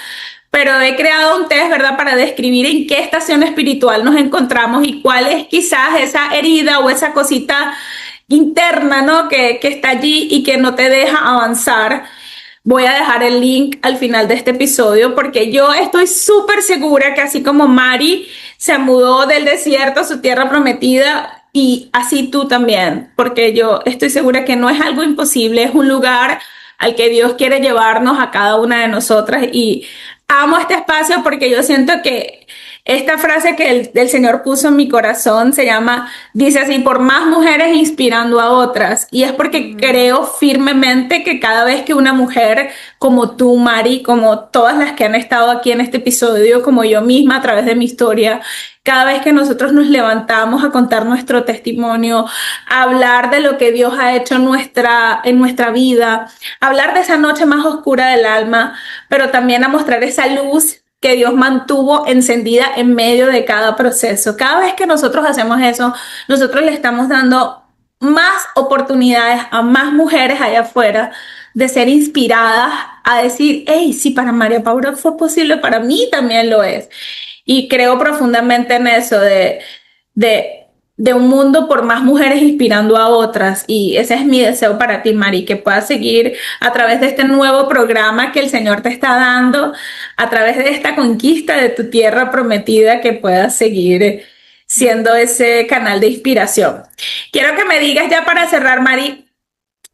pero he creado un test, ¿verdad?, para describir en qué estación espiritual nos encontramos y cuál es quizás esa herida o esa cosita interna, ¿no?, que está allí y que no te deja avanzar. Voy a dejar el link al final de este episodio porque yo estoy súper segura que así como Mari se mudó del desierto a su tierra prometida, y así tú también, porque yo estoy segura que no es algo imposible, es un lugar al que Dios quiere llevarnos a cada una de nosotras y amo este espacio porque yo siento que esta frase que el Señor puso en mi corazón se llama, dice así, por más mujeres inspirando a otras. Y es porque Mm. creo firmemente que cada vez que una mujer como tú, Mari, como todas las que han estado aquí en este episodio, como yo misma a través de mi historia, cada vez que nosotros nos levantamos a contar nuestro testimonio, a hablar de lo que Dios ha hecho en nuestra vida, a hablar de esa noche más oscura del alma, pero también a mostrar esa luz que Dios mantuvo encendida en medio de cada proceso. Cada vez que nosotros hacemos eso, nosotros le estamos dando más oportunidades a más mujeres allá afuera de ser inspiradas a decir, hey, si para María Paula fue posible, para mí también lo es. Y creo profundamente en eso de, de un mundo por más mujeres inspirando a otras. Y ese es mi deseo para ti, Mari, que puedas seguir a través de este nuevo programa que el Señor te está dando, a través de esta conquista de tu tierra prometida, que puedas seguir siendo ese canal de inspiración. Quiero que me digas ya para cerrar, Mari,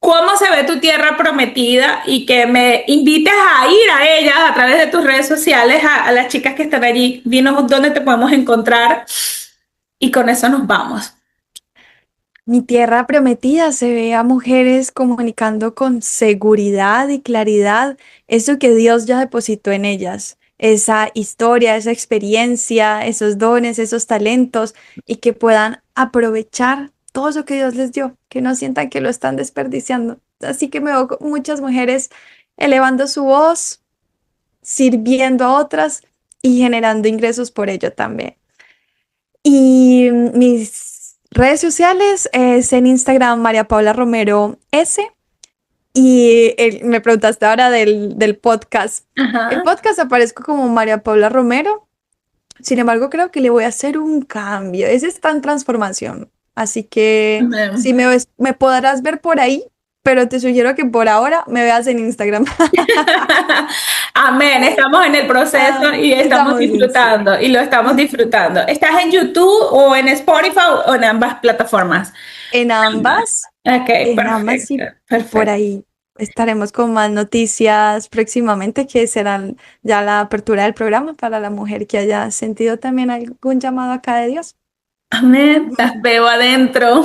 cómo se ve tu tierra prometida y que me invites a ir a ella a través de tus redes sociales, a las chicas que están allí. Dinos dónde te podemos encontrar y con eso nos vamos. Mi tierra prometida se ve a mujeres comunicando con seguridad y claridad eso que Dios ya depositó en ellas, esa historia, esa experiencia, esos dones, esos talentos, y que puedan aprovechar todo eso que Dios les dio, que no sientan que lo están desperdiciando. Así que me veo con muchas mujeres elevando su voz, sirviendo a otras y generando ingresos por ello también. Y mis redes sociales es en Instagram María Paula Romero S. Y me preguntaste ahora del podcast. El Ajá. podcast aparezco como María Paula Romero. Sin embargo, creo que le voy a hacer un cambio. Ese está en transformación. Así que si Amén. me ves, me podrás ver por ahí, pero te sugiero que por ahora me veas en Instagram. Amén. Estamos en el proceso y estamos Estamos en sí. disfrutando y lo estamos disfrutando. ¿Estás en YouTube o en Spotify o en ambas plataformas? En ambas. Ok, En ambas perfecto, y por perfecto. ahí estaremos con más noticias próximamente, que serán ya la apertura del programa para la mujer que haya sentido también algún llamado acá de Dios. Amén. Las veo adentro.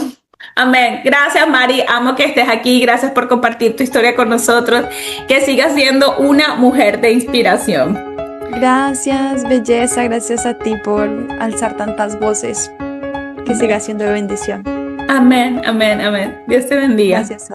Amén. Gracias, Mari. Amo que estés aquí. Gracias por compartir tu historia con nosotros. Que sigas siendo una mujer de inspiración. Gracias, belleza, gracias a ti por alzar tantas voces. Que siga siendo de bendición. Amén, amén, amén. Dios te bendiga. Gracias.